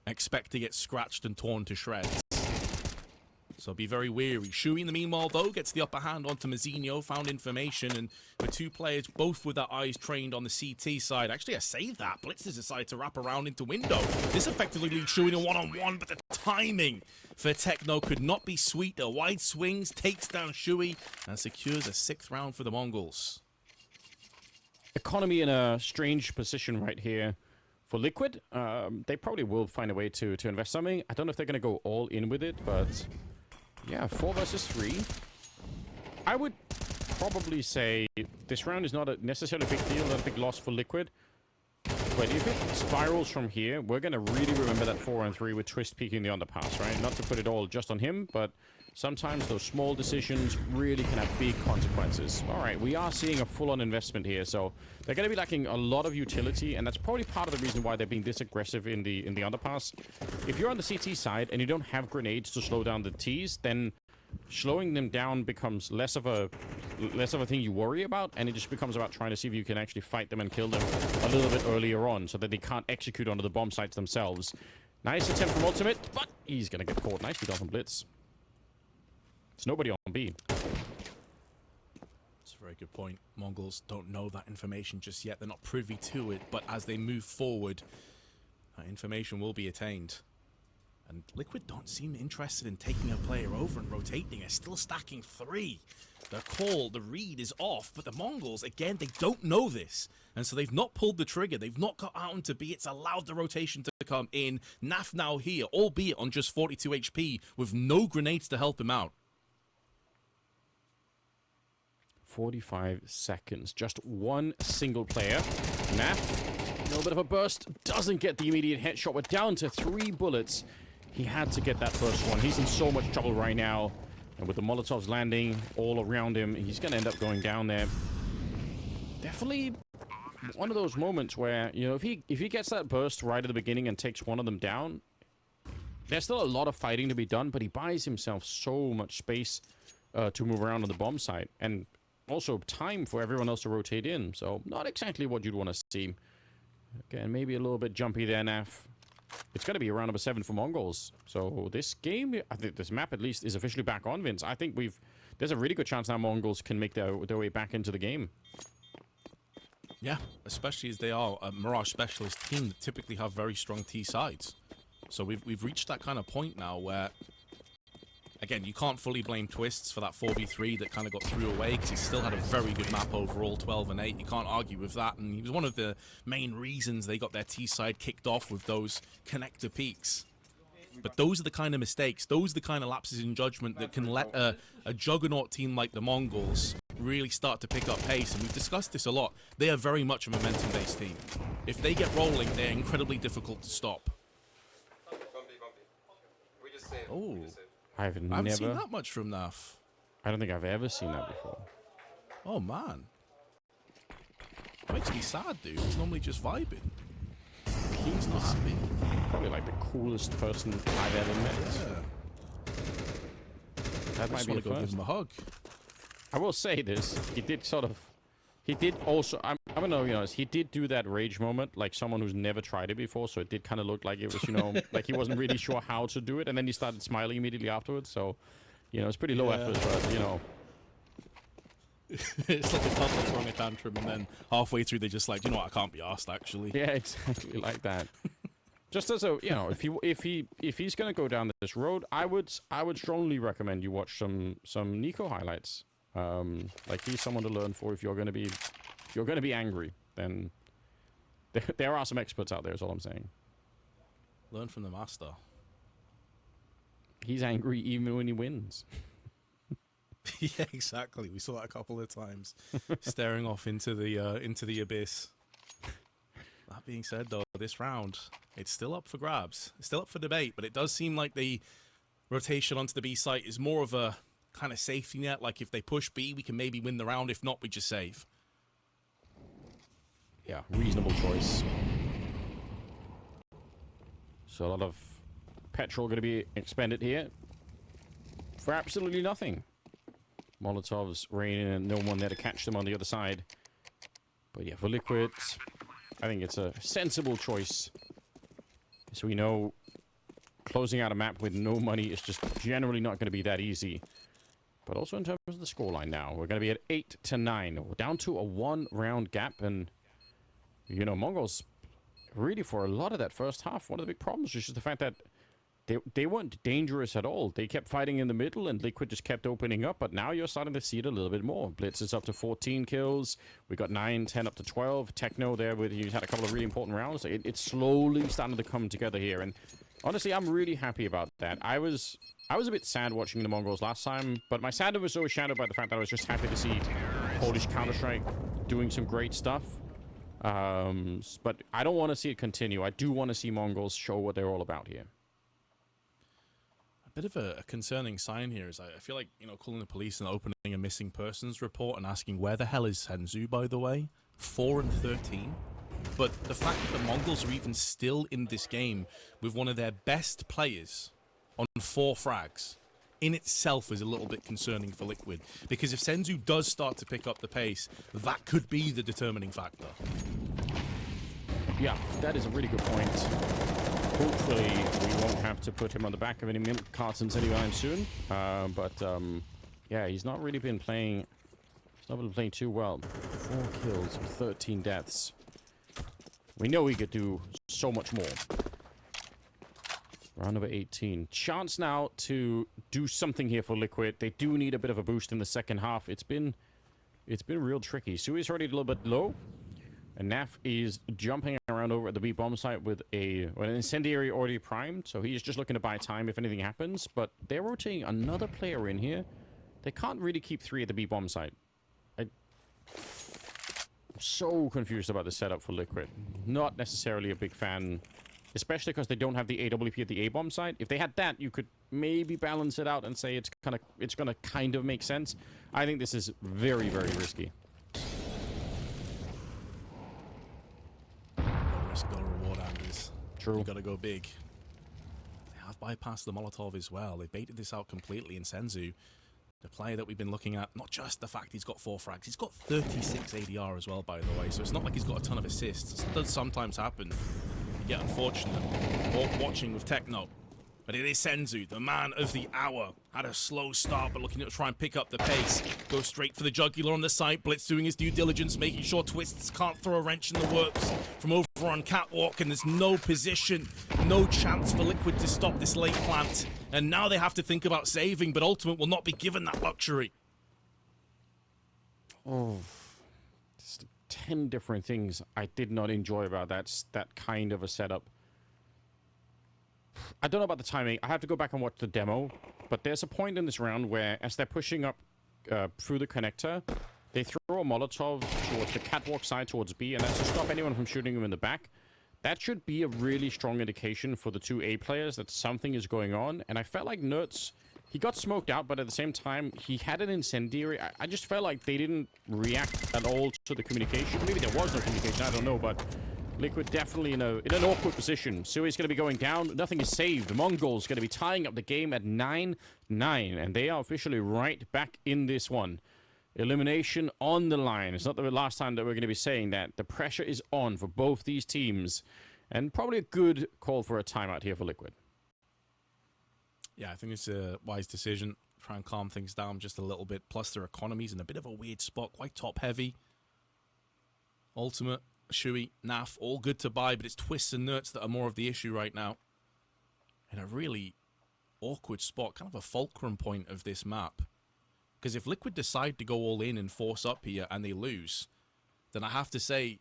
expect to get scratched and torn to shreds. So be very wary. Shui, in the meanwhile, though, gets the upper hand onto Mazzinho, found information, and the two players, both with their eyes trained on the CT side. Actually, I saved that. Blitzers decided to wrap around into window. This effectively leaves Shui in a one-on-one, but the timing for Techno could not be sweeter. Wide swings, takes down Shui, and secures a 6th round for the Mongols. Economy in a strange position right here for Liquid. They probably will find a way to invest something. I don't know if they're going to go all in with it, but yeah, 4 versus 3. I would probably say this round is not necessarily a big deal, not a big loss for Liquid. But if it spirals from here, we're going to really remember that 4-on-3 with Twist peeking the underpass, right? Not to put it all just on him, but sometimes those small decisions really can have big consequences. All right, we are seeing a full-on investment here, so they're going to be lacking a lot of utility, and that's probably part of the reason why they're being this aggressive in the underpass. If you're on the CT side and you don't have grenades to slow down the Ts, then slowing them down becomes less of a thing you worry about, and it just becomes about trying to see if you can actually fight them and kill them a little bit earlier on so that they can't execute onto the bomb sites themselves. Nice attempt from Ultimate, but he's going to get caught. Nicely done from Blitz. There's nobody on B. That's a very good point. Mongols don't know that information just yet. They're not privy to it, but as they move forward, that information will be attained. And Liquid don't seem interested in taking a player over and rotating. They're still stacking 3. The call, the read is off, but the Mongols, again, they don't know this. And so they've not pulled the trigger. They've not got out into B. It's allowed the rotation to come in. Naf now here, albeit on just 42 HP, with no grenades to help him out. 45 seconds. Just one single player. Naf, a little bit of a burst. Doesn't get the immediate headshot. We're down to 3 bullets. He had to get that first one. He's in so much trouble right now. And with the Molotovs landing all around him, he's going to end up going down there. Definitely one of those moments where, you know, if he gets that burst right at the beginning and takes one of them down, there's still a lot of fighting to be done, but he buys himself so much space to move around on the bomb site. And also time for everyone else to rotate in. So not exactly what you'd want to see. Again, maybe a little bit jumpy there, Naf. It's going to be round number 7 for MongolZ. So this game, I think this map at least, is officially back on, Vince. I think there's a really good chance now MongolZ can make their way back into the game. Yeah, especially as they are a Mirage specialist team that typically have very strong T sides. So we've reached that kind of point now where, again, you can't fully blame Twists for that 4v3 that kind of got threw away, because he still had a very good map overall, 12 and 8. You can't argue with that, and he was one of the main reasons they got their T-side kicked off with those connector peaks. But those are the kind of mistakes, those are the kind of lapses in judgment that can let a juggernaut team like the Mongols really start to pick up pace, and we've discussed this a lot. They are very much a momentum-based team. If they get rolling, they're incredibly difficult to stop. Oh. I haven't seen that much from Naf. I don't think I've ever seen that before. Oh, man. That makes me sad, dude. He's normally just vibing. He's not happy. Probably like the coolest person I've ever met. Yeah. That might be the go give him a hug. I will say this. He did also, I'm going to be honest, he did do that rage moment like someone who's never tried it before, so it did kind of look like it was, you know, like he wasn't really sure how to do it, and then he started smiling immediately afterwards, so, you know, it's pretty low effort, but, you know. It's like a toddler throwing a tantrum, and then halfway through they're just like, you know what, I can't be arsed, actually. Yeah, exactly like that. Just as a, you know, if he's going to go down this road, I would strongly recommend you watch some Nico highlights. Like he's someone to learn for if you're going to be angry, then there are some experts out there, is all I'm saying. Learn from the master. He's angry even when he wins. Yeah, exactly. We saw that a couple of times, staring off into the abyss. That being said, though, this round, it's still up for grabs. It's still up for debate, but it does seem like the rotation onto the B site is more of a kind of safety net. Like if they push B, we can maybe win the round. If not, we just save. Yeah, reasonable choice. So a lot of petrol going to be expended here for absolutely nothing. Molotovs raining and no one there to catch them on the other side. But yeah, for Liquid, I think it's a sensible choice. So we know closing out a map with no money is just generally not going to be that easy. But also in terms of the scoreline now, we're going to be at 8-9. We're down to a 1-round gap. And, you know, MongolZ, really for a lot of that first half, one of the big problems was just the fact that they weren't dangerous at all. They kept fighting in the middle, and Liquid just kept opening up. But now you're starting to see it a little bit more. Blitz is up to 14 kills. We got 9, 10 up to 12. Techno there, with he's had a couple of really important rounds. It's slowly starting to come together here. And honestly, I'm really happy about that. I was a bit sad watching the MongolZ last time, but my sadness was overshadowed by the fact that I was just happy to see Polish Counter-Strike doing some great stuff. But I don't want to see it continue. I do want to see MongolZ show what they're all about here. Bit of a concerning sign here is I feel like, you know, calling the police and opening a missing persons report and asking where the hell is Senzu, by the way. 4-13. But the fact that the MongolZ are even still in this game with one of their best players on 4 frags in itself is a little bit concerning for Liquid. Because if Senzu does start to pick up the pace, that could be the determining factor. Yeah, that is a really good point. Hopefully, we won't have to put him on the back of any milk cartons anytime soon. Yeah, he's not really been playing. He's not been playing too well. 4 kills, 13 deaths. We know he could do so much more. Round number 18. Chance now to do something here for Liquid. They do need a bit of a boost in the second half. It's been real tricky. Sui's already a little bit low. And Naf is jumping around over at the B bomb site with an incendiary already primed, so he's just looking to buy time if anything happens. But they're rotating another player in here. They can't really keep 3 at the B bomb site. I'm so confused about the setup for Liquid. Not necessarily a big fan, especially because they don't have the AWP at the A bomb site. If they had that, you could maybe balance it out and say it's gonna kind of make sense. I think this is very, very risky. Risk, no reward, Anders. True. You gotta go big. They have bypassed the Molotov as well. They baited this out completely in Senzu. The player that we've been looking at, not just the fact he's got 4 frags, he's got 36 ADR as well, by the way. So it's not like he's got a ton of assists. It does sometimes happen. You get unfortunate. Or watching with Techno. But it is Senzu, the man of the hour. Had a slow start, but looking to try and pick up the pace. Go straight for the jugular on the site. Blitz doing his due diligence, making sure Twists can't throw a wrench in the works from over on Catwalk. And there's no position, no chance for Liquid to stop this late plant. And now they have to think about saving, but Ultimate will not be given that luxury. Oh, just 10 different things I did not enjoy about that kind of a setup. I don't know about the timing. I have to go back and watch the demo. But there's a point in this round where, as they're pushing up through the connector, they throw a Molotov towards the catwalk side, towards B, and that's to stop anyone from shooting them in the back. That should be a really strong indication for the 2 A players that something is going on. And I felt like Nerds, he got smoked out, but at the same time, he had an incendiary. I just felt like they didn't react at all to the communication. Maybe there was no communication, I don't know, but Liquid definitely in an awkward position. Sui's going to be going down. Nothing is saved. MongolZ going to be tying up the game at 9-9, and they are officially right back in this one. Elimination on the line. It's not the last time that we're going to be saying that. The pressure is on for both these teams, and probably a good call for a timeout here for Liquid. Yeah, I think it's a wise decision. Try and calm things down just a little bit. Plus, their economy's in a bit of a weird spot, quite top-heavy. Ultimate, Shui, Naf, all good to buy, but it's Twists and Nerds that are more of the issue right now. In a really awkward spot, kind of a fulcrum point of this map. Because if Liquid decide to go all in and force up here and they lose, then I have to say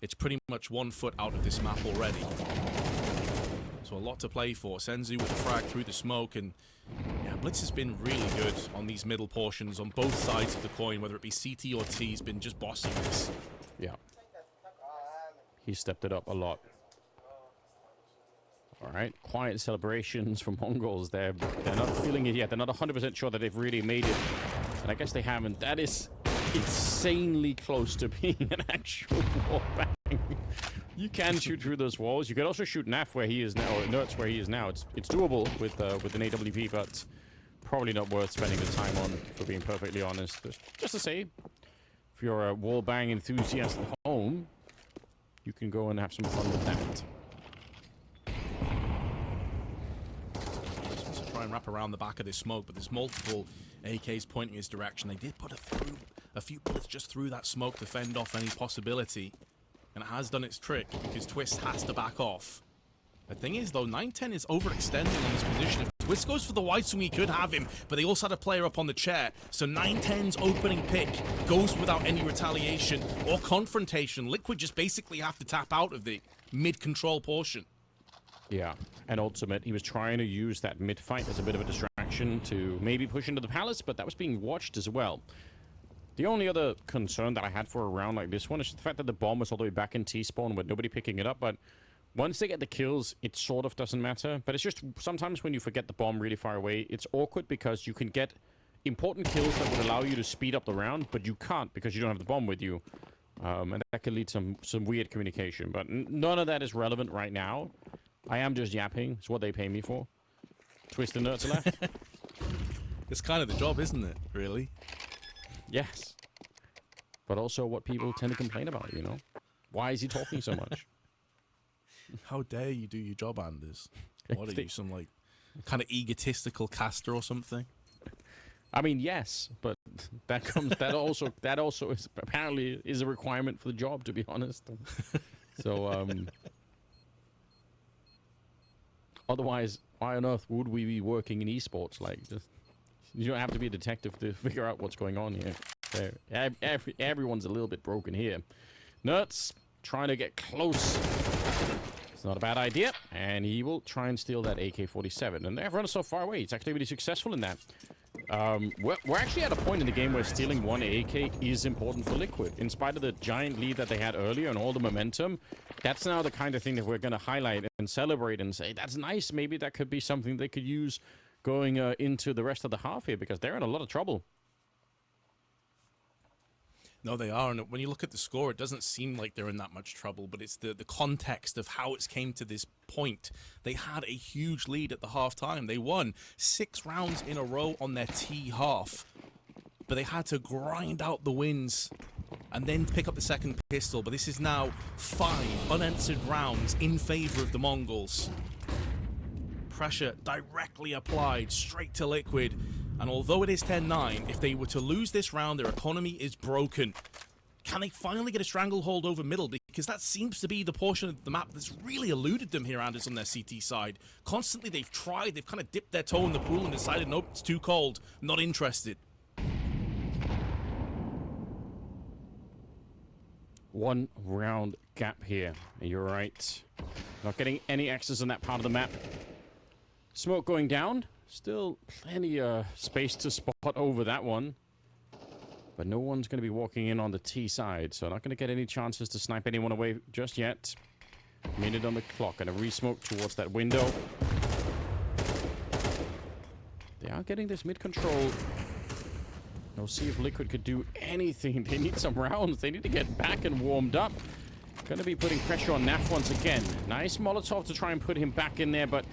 it's pretty much 1 foot out of this map already. So a lot to play for. Senzu with a frag through the smoke, and yeah, Blitz has been really good on these middle portions on both sides of the coin, whether it be CT or T. He's been just bossing this. Yeah. He stepped it up a lot. All right, quiet celebrations from MongolZ there. They're not feeling it yet. They're not 100% sure that they've really made it. And I guess they haven't. That is insanely close to being an actual wall bang. You can shoot through those walls. You can also shoot Naf where he is now, or Nerds where he is now. It's doable with an AWP, but probably not worth spending the time on, for being perfectly honest. Just to say, if you're a wallbang enthusiast at home, you can go and have some fun with that. Just wants to try and wrap around the back of this smoke, but there's multiple AKs pointing his direction. They did put a few bullets just through that smoke to fend off any possibility. And it has done its trick, because Twist has to back off. The thing is, though, 910 is overextending on this position. If Twist goes for the wide swing, he could have him, but they also had a player up on the chair. So 910's opening pick goes without any retaliation or confrontation. Liquid just basically have to tap out of the mid-control portion. Yeah, and Ultimate, he was trying to use that mid-fight as a bit of a distraction to maybe push into the palace, but that was being watched as well. The only other concern that I had for a round like this one is the fact that the bomb was all the way back in T-spawn with nobody picking it up, but once they get the kills, it sort of doesn't matter. But it's just sometimes when you forget the bomb really far away, it's awkward because you can get important kills that would allow you to speed up the round, but you can't because you don't have the bomb with you. And that can lead to some weird communication. But none of that is relevant right now. I am just yapping. It's what they pay me for. Twist and Nerds left. It's kind of the job, isn't it, really? Yes. But also what people tend to complain about, you know? Why is he talking so much? How dare you do your job, Anders? What are you, some like kind of egotistical caster or something? I mean, yes, but that also is apparently is a requirement for the job, to be honest. So otherwise, why on earth would we be working in esports? Like, just, you don't have to be a detective to figure out what's going on here. Everyone's a little bit broken here. Nerds trying to get close. It's not a bad idea, and he will try and steal that AK-47. And everyone's so far away. It's actually really successful in that. We're actually at a point in the game where stealing one AK is important for Liquid. In spite of the giant lead that they had earlier and all the momentum, that's now the kind of thing that we're going to highlight and celebrate and say, that's nice. Maybe that could be something they could use going into the rest of the half here, because they're in a lot of trouble. No, they are, and when you look at the score, it doesn't seem like they're in that much trouble, but it's the context of how it's came to this point. They had a huge lead at the half-time. They won 6 rounds in a row on their T half, but they had to grind out the wins and then pick up the second pistol, but this is now 5 unanswered rounds in favor of the Mongols. Pressure directly applied straight to Liquid. And although it is 10-9, if they were to lose this round, their economy is broken. Can they finally get a stranglehold over middle? Because that seems to be the portion of the map that's really eluded them here, Anders, on their CT side. Constantly they've tried, they've kind of dipped their toe in the pool and decided, nope, it's too cold, not interested. One round gap here. You're right. Not getting any X's on that part of the map. Smoke going down. Still plenty of space to spot over that one. But no one's going to be walking in on the T side, so not going to get any chances to snipe anyone away just yet. Minute on the clock, and a re-smoke towards that window. They are getting this mid-control. We'll see if Liquid could do anything. They need some rounds. They need to get back and warmed up. Going to be putting pressure on Naf once again. Nice Molotov to try and put him back in there, but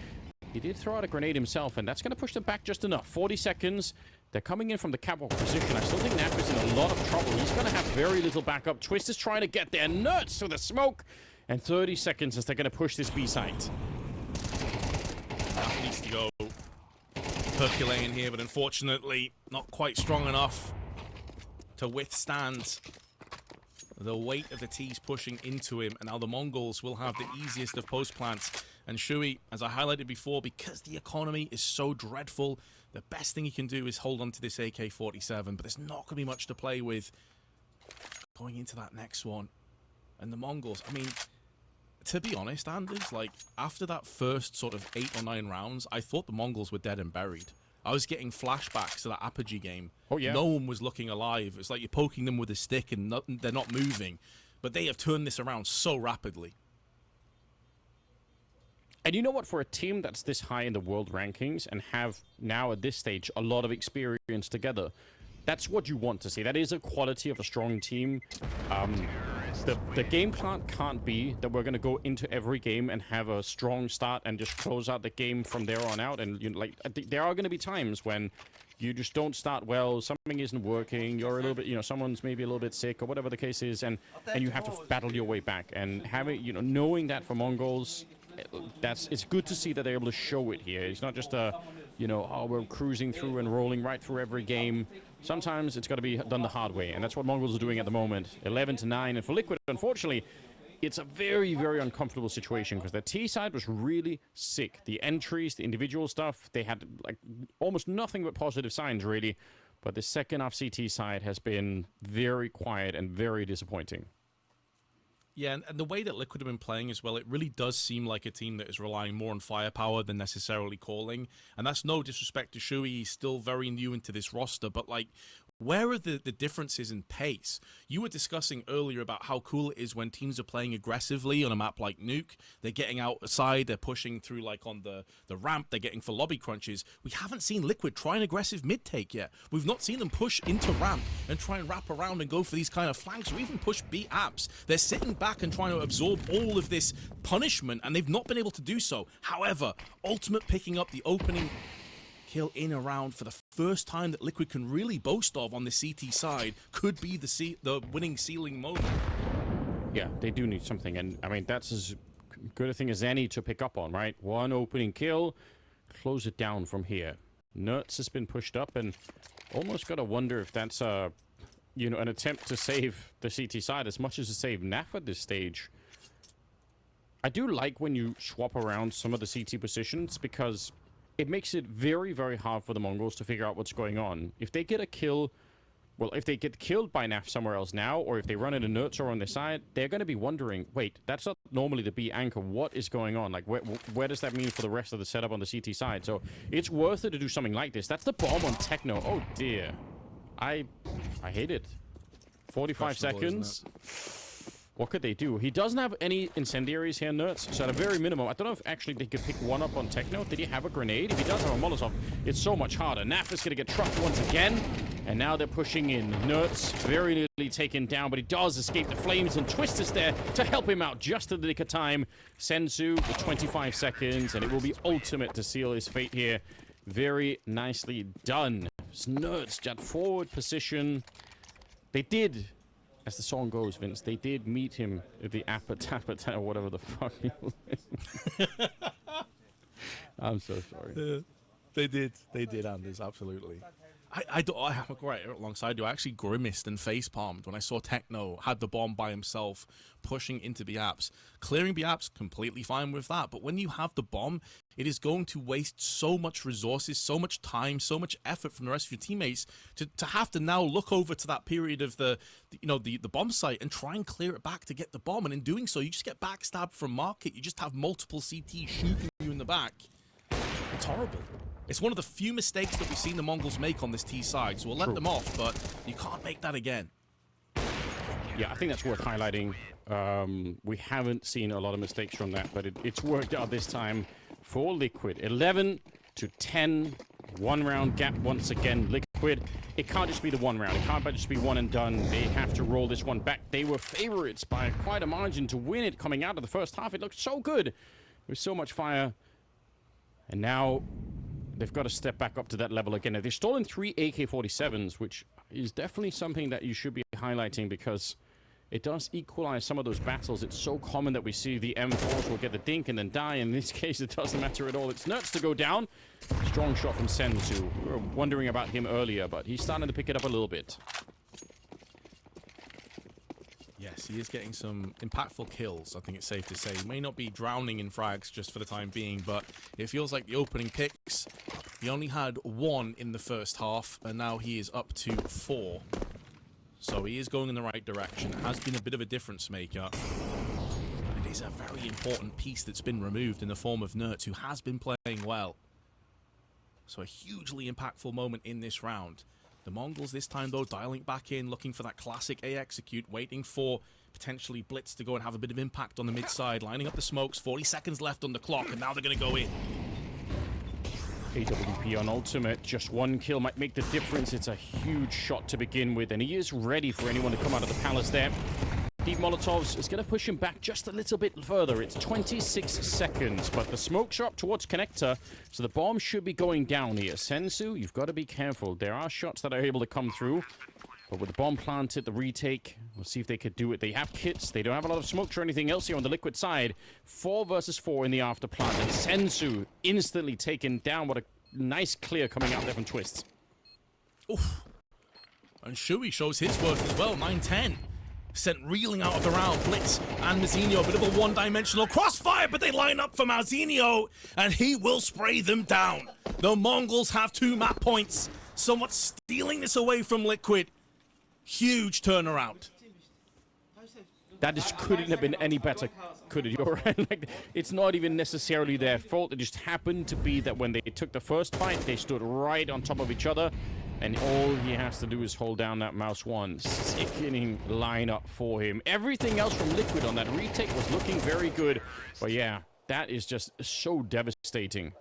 he did throw out a grenade himself, and that's going to push them back just enough. 40 seconds. They're coming in from the catwalk position. I still think Naf is in a lot of trouble. He's going to have very little backup. Twist is trying to get their nuts through the smoke. And 30 seconds as they're going to push this B site. Naf needs to go percolating here, but unfortunately not quite strong enough to withstand the weight of the T's pushing into him. And now the Mongols will have the easiest of post plants. And Shui, as I highlighted before, because the economy is so dreadful, the best thing he can do is hold on to this AK-47, but there's not going to be much to play with going into that next one. And the Mongols, I mean, to be honest, Anders, like, after that first sort of 8 or 9 rounds, I thought the Mongols were dead and buried. I was getting flashbacks to that Apogee game. Oh, yeah. No one was looking alive. It's like you're poking them with a stick and they're not moving. But they have turned this around so rapidly. And you know what? For a team that's this high in the world rankings and have now at this stage a lot of experience together, that's what you want to see. That is a quality of a strong team. the game plan can't be that we're going to go into every game and have a strong start and just close out the game from there on out. And, you know, like, there are going to be times when you just don't start well, something isn't working, you're a little bit, you know, someone's maybe a little bit sick or whatever the case is, and you have to battle your way back. And having, you know, knowing that for MongolZ, it's good to see that they're able to show it here. It's not just a, you know, oh, we're cruising through and rolling right through every game. Sometimes it's got to be done the hard way, and that's what MongolZ are doing at the moment. 11-9, and for Liquid, unfortunately, it's a very, very uncomfortable situation because their T side was really sick. The entries, the individual stuff, they had like almost nothing but positive signs, really. But the second half CT side has been very quiet and very disappointing. Yeah, and the way that Liquid have been playing as well, it really does seem like a team that is relying more on firepower than necessarily calling. And that's no disrespect to Shui, he's still very new into this roster, but like, where are the differences in pace? You were discussing earlier about how cool it is when teams are playing aggressively on a map like Nuke. They're getting outside, they're pushing through like on the ramp, they're getting for lobby crunches. We haven't seen Liquid try an aggressive mid-take yet. We've not seen them push into ramp and try and wrap around and go for these kind of flanks or even push B apps. They're sitting back and trying to absorb all of this punishment, and they've not been able to do so. However, Ultimate picking up the opening kill in a round for the first time that Liquid can really boast of on the CT side could be the winning ceiling moment. Yeah, they do need something, and I mean, that's as good a thing as any to pick up on, right? One opening kill, close it down from here. Nerds has been pushed up, and almost got to wonder if that's you know, an attempt to save the CT side as much as to save NAF at this stage. I do like when you swap around some of the CT positions because it makes it very, very hard for the MongolZ to figure out what's going on. If they get a kill, well, if they get killed by NAF somewhere else now, or if they run into Nerds or on their side, they're going to be wondering, wait, that's not normally the B anchor. What is going on? Like, where does that mean for the rest of the setup on the CT side? So it's worth it to do something like this. That's the bomb on Techno. Oh, dear. I hate it. 45 seconds. What could they do? He doesn't have any incendiaries here, Nerds. So at a very minimum, I don't know if actually they could pick one up on Techno. Did he have a grenade? If he does have a Molotov, it's so much harder. NAF is going to get trucked once again. And now they're pushing in. Nerds very nearly taken down, but he does escape the flames, and Twist is there to help him out just at the nick of time. Senzu with 25 seconds, and it will be Ultimate to seal his fate here. Very nicely done. Nerds at forward position. They did, as the song goes, Vince, they did meet him at the Apatapata, or whatever the fuck. I'm so sorry. They did, Anders, absolutely. I have right alongside you. I actually grimaced and face-palmed when I saw Techno had the bomb by himself pushing into B apps. Clearing B apps, completely fine with that. But when you have the bomb, it is going to waste so much resources, so much time, so much effort from the rest of your teammates to have to now look over to that period of the bomb site and try and clear it back to get the bomb. And in doing so, you just get backstabbed from market. You just have multiple CTs shooting you in the back. It's horrible. It's one of the few mistakes that we've seen the MongolZ make on this T side, so we'll let them off, but you can't make that again. Yeah, I think that's worth highlighting. We haven't seen a lot of mistakes from that, but it's worked out this time for Liquid. 11-10, one round gap once again. Liquid, it can't just be the one round. It can't just be one and done. They have to roll this one back. They were favorites by quite a margin to win it coming out of the first half. It looked so good with so much fire. And now they've got to step back up to that level again. Now, they've stolen 3 AK-47s, which is definitely something that you should be highlighting because it does equalize some of those battles. It's so common that we see the M4s will get the dink and then die. In this case, it doesn't matter at all. It's Nerds to go down. Strong shot from Senzu. We were wondering about him earlier, but he's starting to pick it up a little bit. Yes, he is getting some impactful kills, I think it's safe to say. He may not be drowning in frags just for the time being, but it feels like the opening picks, he only had 1 in the first half, and now he is up to 4. So he is going in the right direction. It has been a bit of a difference maker. It is a very important piece that's been removed in the form of Nerds, who has been playing well. So a hugely impactful moment in this round. The MongolZ this time, though, dialing back in, looking for that classic A execute, waiting for potentially Blitz to go and have a bit of impact on the mid side, lining up the smokes, 40 seconds left on the clock, and now they're going to go in. AWP on Ultimate, just 1 kill might make the difference. It's a huge shot to begin with, and he is ready for anyone to come out of the palace there. Deep Molotovs is going to push him back just a little bit further. It's 26 seconds, but the smokes are up towards Connector, so the bomb should be going down here. Sensu, you've got to be careful. There are shots that are able to come through, but with the bomb planted, the retake, we'll see if they could do it. They have kits. They don't have a lot of smokes or anything else here on the Liquid side. 4 versus 4 in the after plant, and Sensu instantly taken down. What a nice clear coming out there from Twists. Oof. And Shui shows his worth as well, 9-10. Sent reeling out of the round. Blitz and Mazzinho, a bit of a one-dimensional crossfire, but they line up for Mazzinho, and he will spray them down. The Mongols have 2 map points, somewhat stealing this away from Liquid. Huge turnaround. That just couldn't have been any better, could it? You're right. Like, it's not even necessarily their fault. It just happened to be that when they took the first fight, they stood right on top of each other. And all he has to do is hold down that mouse one. Sickening lineup for him. Everything else from Liquid on that retake was looking very good. But yeah, that is just so devastating.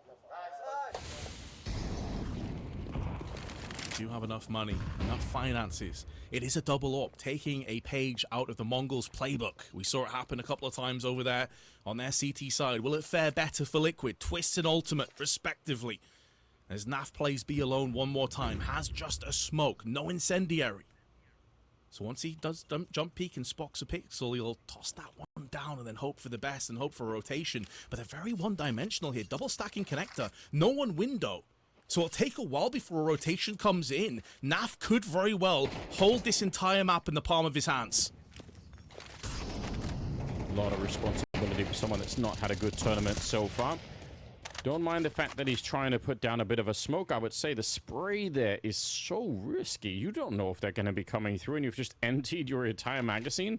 Do you have enough money, enough finances? It is a double up, taking a page out of the Mongols playbook. We saw it happen a couple of times over there on their CT side. Will it fare better for Liquid? Twist and Ultimate, respectively. As Naf plays B alone one more time, has just a smoke, no incendiary. So once he does jump peek and spots a pixel, he'll toss that one down and then hope for the best and hope for a rotation. But they're very one-dimensional here, double stacking Connector, no one window. So it'll take a while before a rotation comes in. Naf could very well hold this entire map in the palm of his hands. A lot of responsibility for someone that's not had a good tournament so far. Don't mind the fact that he's trying to put down a bit of a smoke. I would say the spray there is so risky. You don't know if they're going to be coming through, and you've just emptied your entire magazine.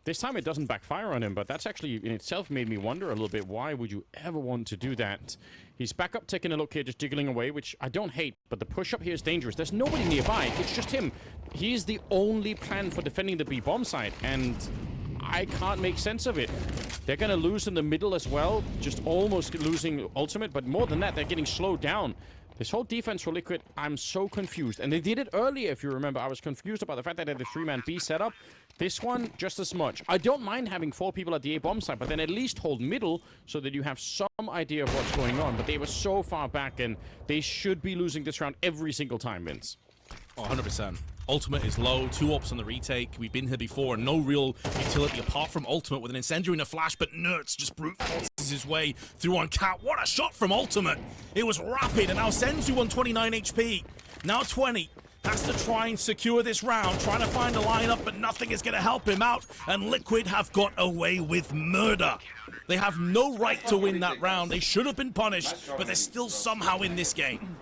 This time it doesn't backfire on him, but that's actually in itself made me wonder a little bit. Why would you ever want to do that? He's back up, taking a look here, just jiggling away, which I don't hate, but the push-up here is dangerous. There's nobody nearby. It's just him. He's the only plan for defending the B-bomb site, and I can't make sense of it. They're going to lose in the middle as well, just almost losing ultimate, but more than that, they're getting slowed down. This whole defense for Liquid, I'm so confused. And they did it earlier, if you remember. I was confused about the fact that they had the 3-man B setup. This one, just as much. I don't mind having 4 people at the A-bomb site, but then at least hold middle so that you have some idea of what's going on. But they were so far back, and they should be losing this round every single time, Vince. Oh, 100%. Ultimate is low, 2 ops on the retake. We've been here before, and no real utility apart from Ultimate with an incendiary and a flash, but Nerds just brute forces his way through on Cat. What a shot from Ultimate! It was rapid, and now Senzu on 29 HP. Now 20. Has to try and secure this round, trying to find a lineup, but nothing is going to help him out, and Liquid have got away with murder. They have no right to win that round. They should have been punished, but they're still somehow in this game.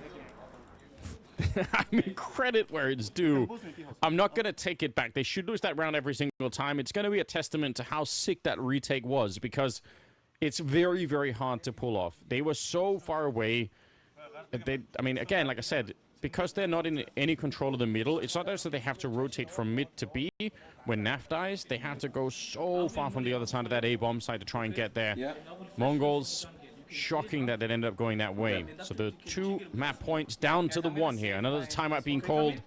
I mean, credit where it's due. I'm not going to take it back. They should lose that round every single time. It's going to be a testament to how sick that retake was, because it's very, very hard to pull off. They were so far away. I mean, again, like I said, because they're not in any control of the middle, it's not as though they have to rotate from mid to B. When Naf dies, they have to go so far from the other side of that A-bomb side to try and get there. Mongols, shocking that they ended up going that way. So the 2 map points down to the 1 here. Another timeout being called.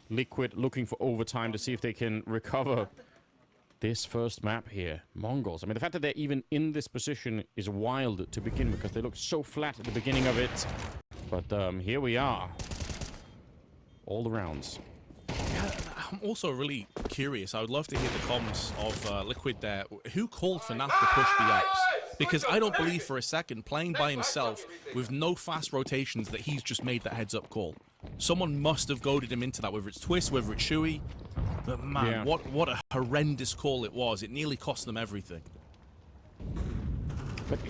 Liquid looking for overtime to see if they can recover this first map here. Mongols. I mean, the fact that they're even in this position is wild to begin with, because they looked so flat at the beginning of it. But here we are. All the rounds. Yeah, I'm also really curious. I would love to hear the comms of Liquid there. Who called for Naf to push the Alps? Because I don't believe for a second, playing by himself with no fast rotations, that he's just made that heads-up call. Someone must have goaded him into that, whether it's Twist, whether it's Shui. But man, yeah, what a horrendous call it was. It nearly cost them everything. But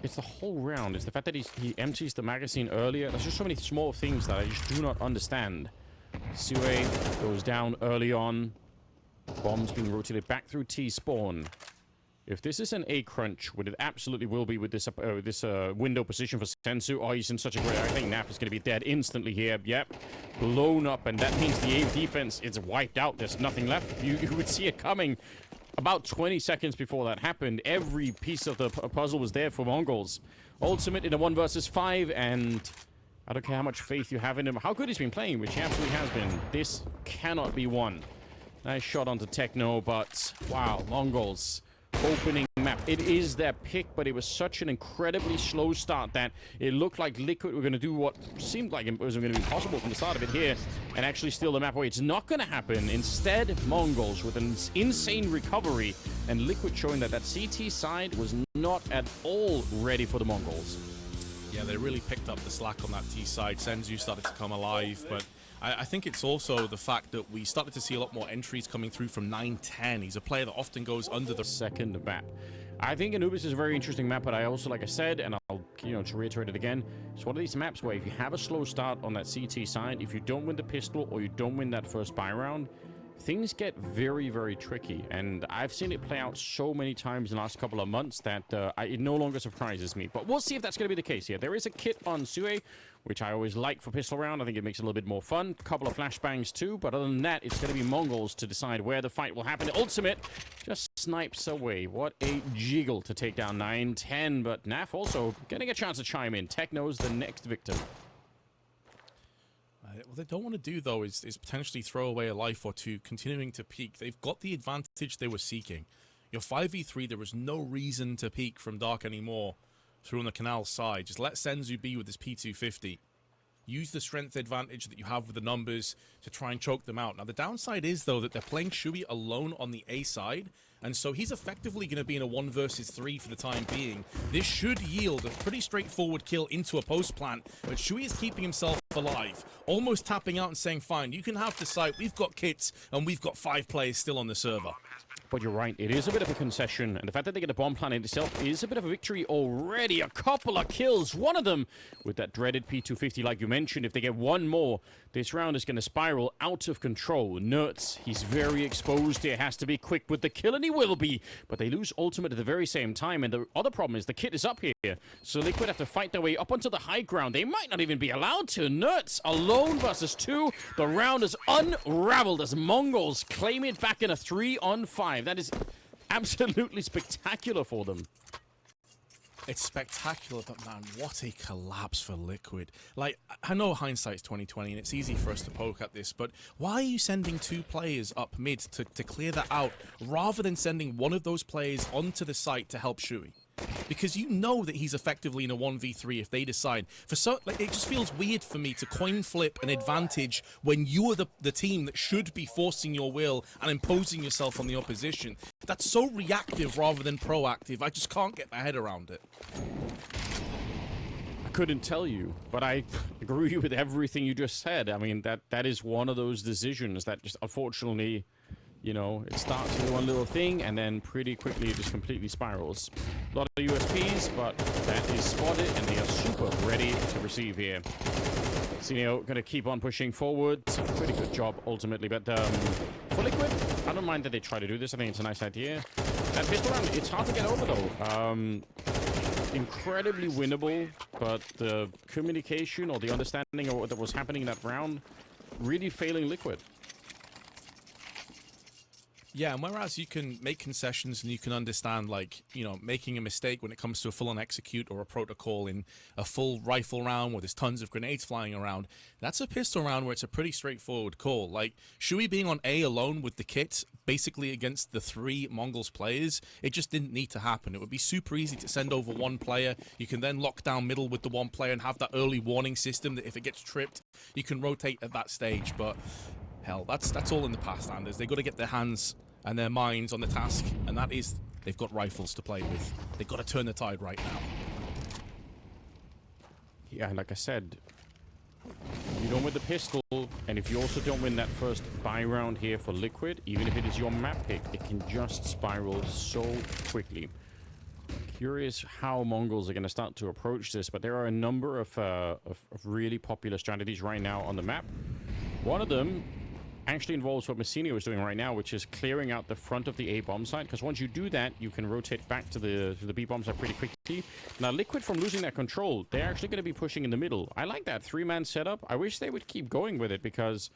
it's the whole round. It's the fact that he empties the magazine earlier. There's just so many small things that I just do not understand. Sue goes down early on. Bombs being rotated back through T-spawn. If this is an A crunch, what it absolutely will be with this window position for Sensu. Oh, he's in such a great... I think Naf is going to be dead instantly here. Yep. Blown up, and that means the A defense is wiped out. There's nothing left. You would see it coming. About 20 seconds before that happened, every piece of the puzzle was there for Mongols. Ultimate in a 1 versus 5, and I don't care how much faith you have in him, how good he's been playing, which he absolutely has been. This cannot be won. Nice shot onto Techno, but wow, MongolZ opening map. It is their pick, but it was such an incredibly slow start that it looked like Liquid were going to do what seemed like it wasn't going to be possible from the start of it here and actually steal the map away. It's not going to happen. Instead, MongolZ with an insane recovery and Liquid showing that that CT side was not at all ready for the MongolZ. Yeah, they really picked up the slack on that T side. Senzu started to come alive, but I think it's also the fact that we started to see a lot more entries coming through from 9-10. He's a player that often goes under the second map. I think Anubis is a very interesting map, but I also, like I said, and I'll, to reiterate it again, it's one of these maps where if you have a slow start on that CT side, if you don't win the pistol or you don't win that first buy round, things get very, very tricky. And I've seen it play out so many times in the last couple of months that it no longer surprises me. But we'll see if that's going to be the case here. There is a kit on Sue, which I always like for pistol round. I think it makes it a little bit more fun. A couple of flashbangs too, but other than that, it's going to be MongolZ to decide where the fight will happen. Ultimate just snipes away. What a jiggle to take down 9-10, but Naf also getting a chance to chime in. Techno's the next victim. What they don't want to do, though, is potentially throw away a life or two, continuing to peek. They've got the advantage they were seeking. You're 5v3, there was no reason to peek from Dark anymore through on the canal side. Just let Senzu be with his P250. Use the strength advantage that you have with the numbers to try and choke them out. Now, the downside is, though, that they're playing Shui alone on the A side, and so he's effectively going to be in a 1 versus 3 for the time being. This should yield a pretty straightforward kill into a post plant, but Shui is keeping himself alive, almost tapping out and saying, fine, you can have the site, we've got kits, and we've got 5 players still on the server. But you're right, it is a bit of a concession, and the fact that they get a bomb plant in itself is a bit of a victory already. A couple of kills, one of them with that dreaded P250, like you mentioned. If they get one more, this round is going to spiral out of control. Nerds, he's very exposed here, has to be quick with the kill, and he will be. But they lose ultimate at the very same time, and the other problem is the kit is up here. So Liquid have to fight their way up onto the high ground. They might not even be allowed to. Nerds, alone versus 2. The round is unraveled as MongolZ claim it back in a 3-on-5. That is absolutely spectacular for them. It's spectacular, but man, what a collapse for Liquid. Like, I know hindsight's 2020 and it's easy for us to poke at this, but why are you sending 2 players up mid to clear that out rather than sending one of those players onto the site to help Shui? Because you know that he's effectively in a 1v3 if they decide. Like, it just feels weird for me to coin flip an advantage when you're the team that should be forcing your will and imposing yourself on the opposition. That's so reactive rather than proactive. I just can't get my head around it. I couldn't tell you, but I agree with everything you just said. I mean, that is one of those decisions that just unfortunately, it starts with one little thing, and then pretty quickly it just completely spirals. A lot of USPs, but that is spotted, and they are super ready to receive here. Sinio going to keep on pushing forward. Pretty good job, ultimately. But for Liquid, I don't mind that they try to do this. I think it's a nice idea. That pistol round, it's hard to get over, though. Incredibly winnable, but the communication or the understanding of what was happening in that round really failing Liquid. Yeah, and whereas you can make concessions and you can understand, like, making a mistake when it comes to a full-on execute or a protocol in a full rifle round where there's tons of grenades flying around, that's a pistol round where it's a pretty straightforward call. Like, Shui being on A alone with the kit, basically against the 3 MongolZ players, it just didn't need to happen. It would be super easy to send over one player. You can then lock down middle with the one player and have that early warning system that if it gets tripped, you can rotate at that stage, but... hell, that's all in the past, Anders. They've got to get their hands and their minds on the task, and that is they've got rifles to play with. They've got to turn the tide right now. Yeah, like I said, you don't win the pistol, and if you also don't win that first buy round here for Liquid, even if it is your map pick, it can just spiral so quickly. Curious how MongolZ are going to start to approach this, but there are a number of really popular strategies right now on the map. One of them actually involves what Messinio is doing right now, which is clearing out the front of the A bomb site, because once you do that, you can rotate back to the B bomb site pretty quickly. Now, Liquid, from losing that control, they're actually going to be pushing in the middle. I like that 3-man setup. I wish they would keep going with it, because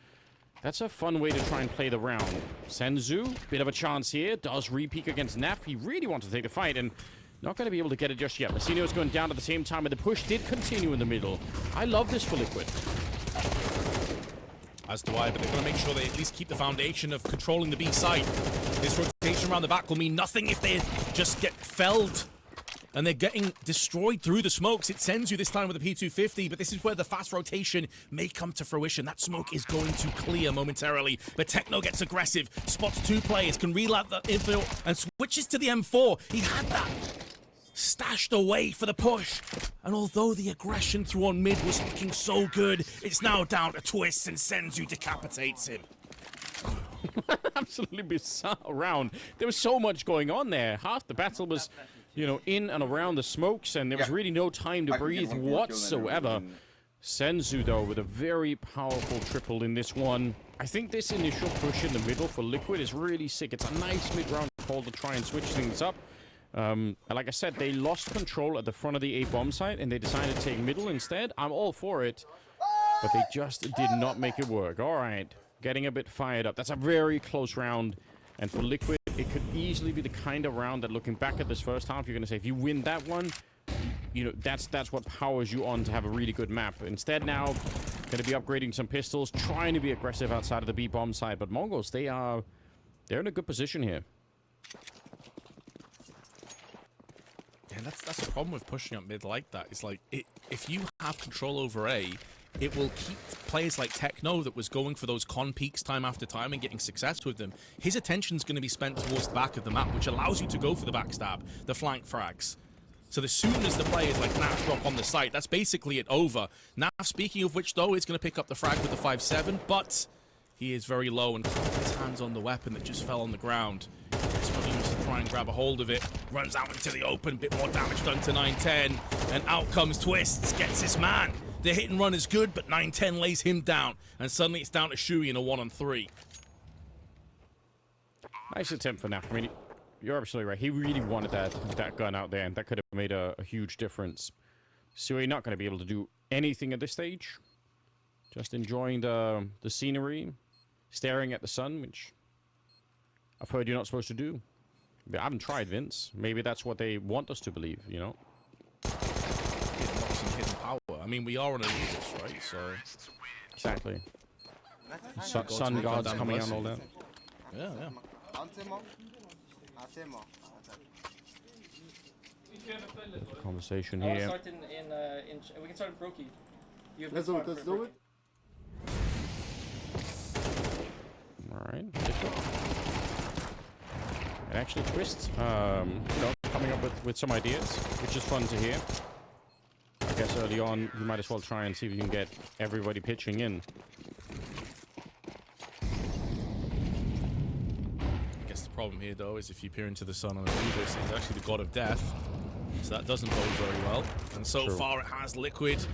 that's a fun way to try and play the round. Senzu, bit of a chance here, does re-peek against Naf. He really wants to take the fight, and not going to be able to get it just yet. Messinio's going down at the same time, and the push did continue in the middle. I love this for Liquid. As do I, but they're going to make sure they at least keep the foundation of controlling the B side. This rotation around the back will mean nothing if they just get felled. And they're getting destroyed through the smokes. It sends you this time with a P250, but this is where the fast rotation may come to fruition. That smoke is going to clear momentarily, but Techno gets aggressive, spots 2 players, can reload the info, and switches to the M4. He had that stashed away for the push. And although the aggression through on mid was looking so good, it's now down to Twist, and Senzu decapitates him. Absolutely bizarre round. There was so much going on there. Half the battle was, you know, in and around the smokes, and there was really no time to breathe whatsoever. Senzu, though, with a very powerful triple in this one. I think this initial push in the middle for Liquid is really sick. It's a nice mid-round call to try and switch things up. Like I said, they lost control at the front of the A bomb site, and they decided to take middle instead. I'm all for it, but they just did not make it work. All right, getting a bit fired up. That's a very close round, and for Liquid, it could easily be the kind of round that, looking back at this first half, you're going to say, if you win that one, you know, that's what powers you on to have a really good map. Instead now, going to be upgrading some pistols, trying to be aggressive outside of the B bomb side, but MongolZ, they're in a good position here. Yeah, that's the problem with pushing up mid like that. It's like, if you have control over A, it will keep players like Techno that was going for those con peaks time after time and getting success with them. His attention's going to be spent towards the back of the map, which allows you to go for the backstab, the flank frags. So as soon as the players like Naf drop on the site, that's basically it over. Naf, speaking of which, though, is going to pick up the frag with the 5-7, but he is very low and claps his hands on the weapon that just fell on the ground. Desperately wants to try and grab a hold of it. Runs out into the open, bit more damage done to 910. And out comes Twists, gets his man. The hit and run is good, but 910 lays him down. And suddenly it's down to Shui in a 1-on-3. Nice attempt for Naf. I mean, you're absolutely right. He really wanted that gun out there, and that could have made a huge difference. Sui not going to be able to do anything at this stage. Just enjoying the scenery, staring at the sun, which I've heard you're not supposed to do. I haven't tried, Vince. Maybe that's what they want us to believe, you know? Some hidden power. I mean, we are on a Virtus, right? So exactly. Sun guards coming out and all that. Yeah, yeah. Conversation here. We can start in Brokey. Let's do it. Alright. And actually Twist, you know, coming up with some ideas, which is fun to hear. I guess early on, you might as well try and see if you can get everybody pitching in. I guess the problem here, though, is if you peer into the sun on Anubis, he's actually the god of death. So that doesn't bode very well. And so far, it has Liquid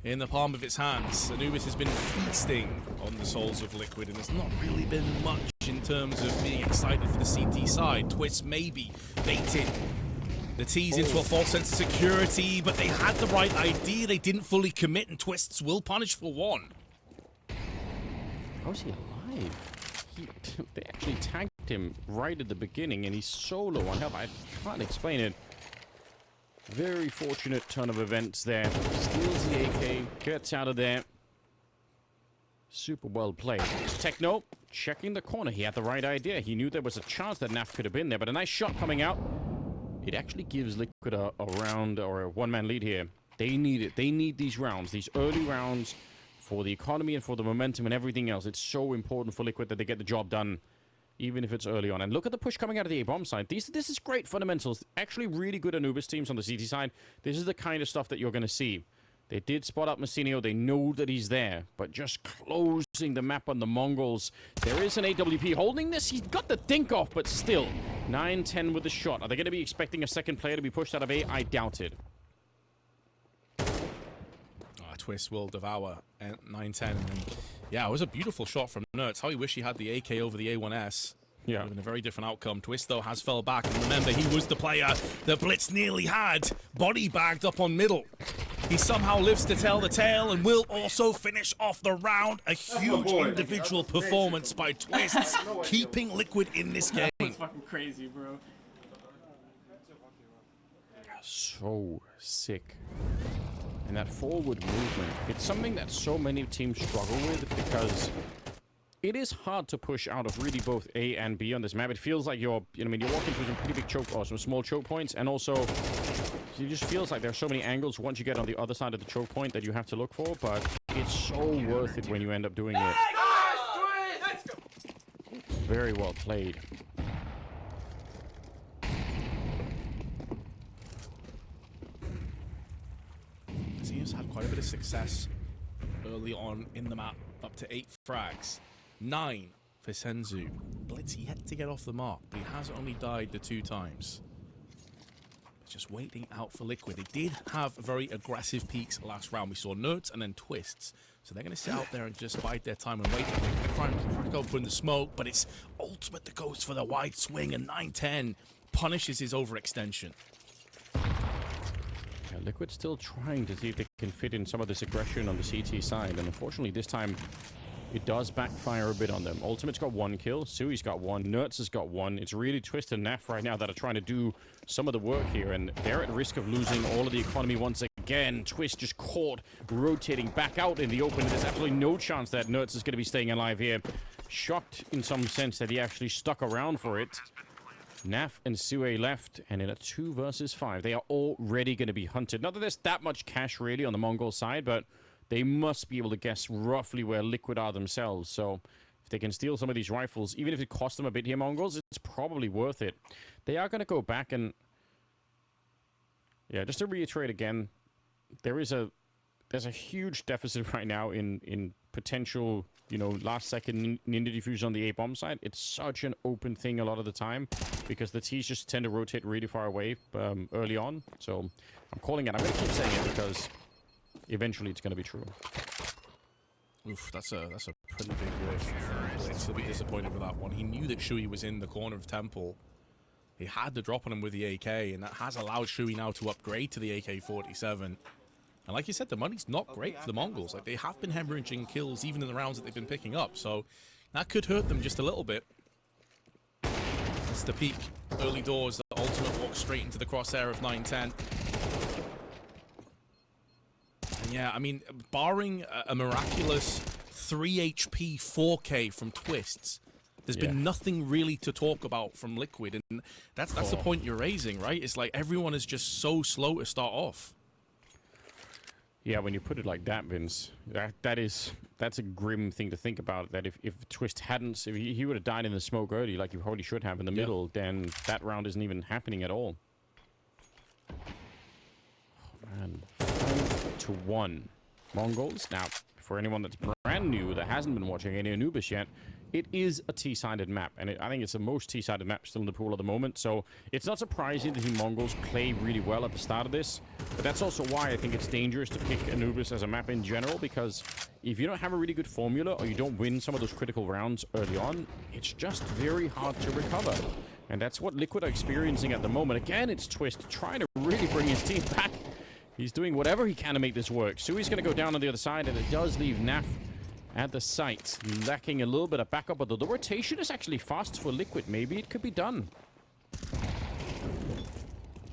in the palm of its hands. Anubis has been feasting on the souls of Liquid, and there's not really been much in terms of being excited for the CT side. Twist maybe baited the T's into a false sense of security, but they had the right idea. They didn't fully commit, and Twists will punish for one. How is he alive? They actually tagged him right at the beginning, and he's solo on health. I can't explain it. Very fortunate turn of events there. Steals the AK, gets out of there. Super well played. Techno checking the corner. He had the right idea. He knew there was a chance that Naf could have been there, but a nice shot coming out. It actually gives Liquid a round or a one-man lead here. They need it. They need these rounds, these early rounds for the economy and for the momentum and everything else. It's so important for Liquid that they get the job done, even if it's early on. And look at the push coming out of the A-bomb side. This is great fundamentals. Actually really good Anubis teams on the CT side. This is the kind of stuff that you're going to see. They did spot up Messinio. They know that he's there. But just closing the map on the MongolZ. There is an AWP holding this. He's got the dink off, but still. 9-10 with the shot. Are they going to be expecting a second player to be pushed out of A? I doubt it. Twist will devour at 9-10. And then, yeah, it was a beautiful shot from Nerds. How he wish he had the AK over the A1S. Yeah. Would have been a very different outcome. Twist, though, has fell back. And remember, he was the player that Blitz nearly had body bagged up on middle. He somehow lives to tell the tale and will also finish off the round. A huge individual performance by Twists, keeping Liquid in this game. That's fucking crazy, bro. So sick. and that forward movement, it's something that so many teams struggle with because it is hard to push out of really both A and B on this map. It feels like you're, I mean, you're walking through some pretty big choke, or some small choke points, and also it just feels like there's so many angles once you get on the other side of the choke point that you have to look for, but it's so worth it when you end up doing it. Very well played. He's had quite a bit of success early on in the map, up to 8 frags. 9 for Senzu. Blitz yet to get off the mark, but he has only died the 2 times. Just waiting out for Liquid. They did have very aggressive peaks last round. We saw Nerds and then Twists. So they're going to sit out there and just bide their time and wait. They're going to try and crack open the smoke, but it's Ultimate that goes for the wide swing, and 910 punishes his overextension. Yeah, Liquid still trying to see if they can fit in some of this aggression on the CT side, and unfortunately this time it does backfire a bit on them. Ultimate's got 1 kill, Sui's got 1, Nerds has got 1. It's really Twist and Naf right now that are trying to do some of the work here, and they're at risk of losing all of the economy once again. Twist just caught, rotating back out in the open. There's absolutely no chance that Nerds is going to be staying alive here. Shocked in some sense that he actually stuck around for it. Naf and Sue left, and in a 2 versus 5, they are already going to be hunted. Not that there's that much cash really on the Mongol side, but they must be able to guess roughly where Liquid are themselves. So if they can steal some of these rifles, even if it costs them a bit here, Mongols, it's probably worth it. They are going to go back and... Yeah, just to reiterate again, there's a huge deficit right now in potential, you know, last-second Ninja Diffusion on the A-bomb side. It's such an open thing a lot of the time because the T's just tend to rotate really far away early on. So I'm calling it. I'm going to keep saying it because eventually it's going to be true. Oof, that's a pretty big whiff. Blitz will be disappointed with that one. He knew that Shui was in the corner of Temple. He had the drop on him with the AK, and that has allowed Shui now to upgrade to the AK-47. And like you said, the money's not great for the Mongols. Like, they have been hemorrhaging kills even in the rounds that they've been picking up, so that could hurt them just a little bit. That's the peak. Early doors, the Ultimate walks straight into the crosshair of 910. Yeah, I mean, barring a miraculous 3 HP 4K from Twists, there's been nothing really to talk about from Liquid, and that's the point you're raising, right? It's like everyone is just so slow to start off. Yeah, when you put it like that, Vince, that's a grim thing to think about. That if Twist hadn't, if he would have died in the smoke early, like you probably should have in the middle, then that round isn't even happening at all. Oh, man, 5-1, Mongols. Now, for anyone that's brand new that hasn't been watching any Anubis yet, it is a T-sided map, and I think it's the most T-sided map still in the pool at the moment, so it's not surprising that the Mongols play really well at the start of this, but that's also why I think it's dangerous to pick Anubis as a map in general, because if you don't have a really good formula, or you don't win some of those critical rounds early on, it's just very hard to recover, and that's what Liquid are experiencing at the moment. Again, it's Twist trying to really bring his team back. He's doing whatever he can to make this work. Sui's going to go down on the other side, and it does leave Naf at the site, lacking a little bit of backup, but the rotation is actually fast for Liquid. Maybe it could be done.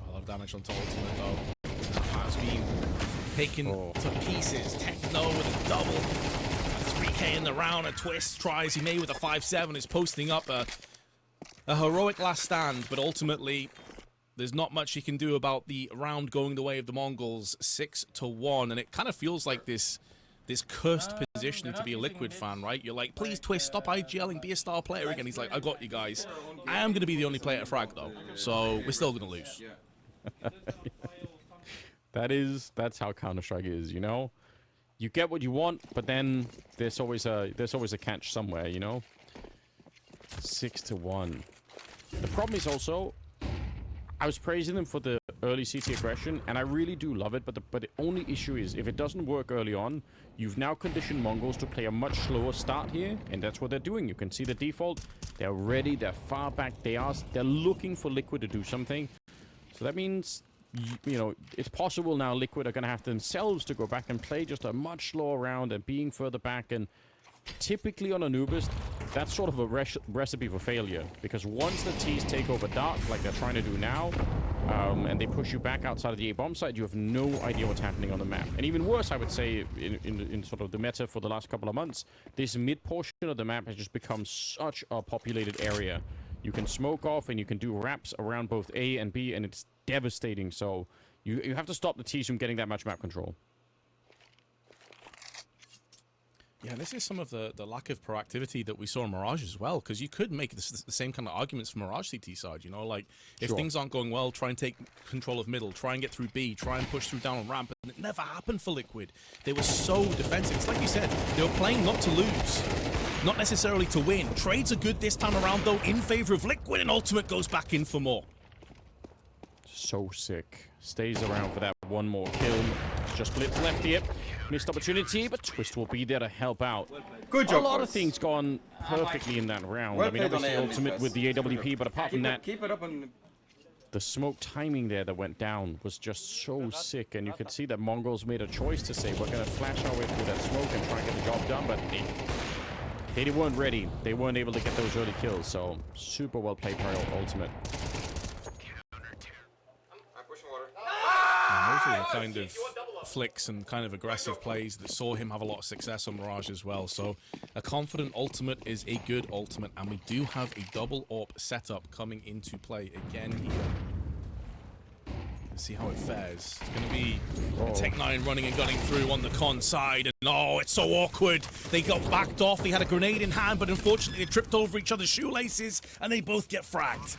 A lot of damage on Ultimate, though. Has been taken to pieces. Techno with a double. 3K in the round. A Twist tries. He may with a 5-7. Is posting up a heroic last stand, but ultimately there's not much he can do about the round going the way of the Mongols. 6-1, and it kind of feels like this cursed position to be a Liquid fan, right? You're like, please, Twist, stop IGLing, be a star player again. He's like, I got you guys. I am going to be the only player to frag, though, so we're still going to lose. That's how Counter-Strike is, you know? You get what you want, but then there's always a catch somewhere, you know? 6-1. The problem is also, I was praising them for the early CT aggression, and I really do love it, but the only issue is, if it doesn't work early on, you've now conditioned Mongols to play a much slower start here, and that's what they're doing. You can see the default. They're ready. They're far back. They're looking for Liquid to do something. So that means, you know, it's possible now Liquid are going to have themselves to go back and play just a much slower round and being further back, and typically on Anubis, that's sort of a recipe for failure. Because once the T's take over dark, like they're trying to do now, and they push you back outside of the A bomb site, you have no idea what's happening on the map. And even worse, I would say, in sort of the meta for the last couple of months, this mid portion of the map has just become such a populated area. You can smoke off and you can do wraps around both A and B, and it's devastating. So you have to stop the T's from getting that much map control. Yeah, this is some of the lack of proactivity that we saw in Mirage as well, because you could make the same kind of arguments for Mirage CT side, you know, like, if things aren't going well, try and take control of middle, try and get through B, try and push through down on ramp, and it never happened for Liquid. They were so defensive. It's like you said, they were playing not to lose, not necessarily to win. Trades are good this time around, though, in favor of Liquid, and Ultimate goes back in for more. So sick. Stays around for that one more kill. Just Blitz left here. Missed opportunity, but Twist will be there to help out. Good job. A lot of things gone perfectly in that round. I mean, obviously Ultimate with the AWP, but apart from that, keep it up and the smoke timing there that went down was just so sick. And you could see that MongolZ made a choice to say, we're going to flash our way through that smoke and try and get the job done, but they weren't ready. They weren't able to get those early kills, so super well played by Ultimate. And those are the kind of flicks and kind of aggressive plays that saw him have a lot of success on Mirage as well. So a confident Ultimate is a good Ultimate, and we do have a double AWP setup coming into play again here. Let's see how it fares. It's going to be a Tech-9 running and gunning through on the con side, and oh, it's so awkward. They got backed off. They had a grenade in hand, but unfortunately they tripped over each other's shoelaces, and they both get fragged.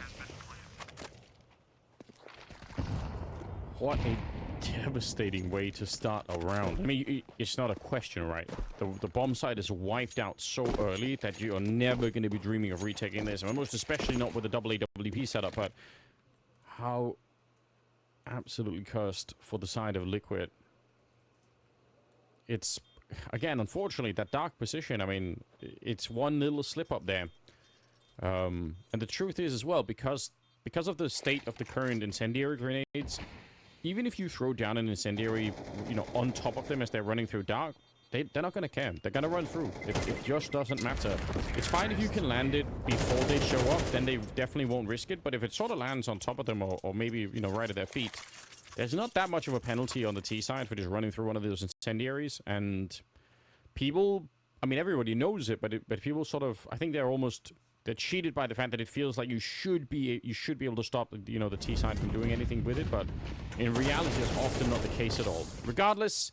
What a devastating way to start a round. I mean, it's not a question, right? The bomb site is wiped out so early that you are never going to be dreaming of retaking this. I mean, most especially not with the double AWP setup, but how absolutely cursed for the side of Liquid. It's, again, unfortunately, that dark position, I mean, it's one little slip up there. And the truth is as well, because of the state of the current incendiary grenades, even if you throw down an incendiary, you know, on top of them as they're running through dark, they're not going to care. They're going to run through. It just doesn't matter. It's fine if you can land it before they show up, then they definitely won't risk it. But if it sort of lands on top of them or maybe, you know, right at their feet, there's not that much of a penalty on the T side for just running through one of those incendiaries. And people, I mean, everybody knows it, but people sort of, I think they're cheated by the fact that it feels like you should be able to stop, you know, the T side from doing anything with it, but in reality, it's often not the case at all. Regardless,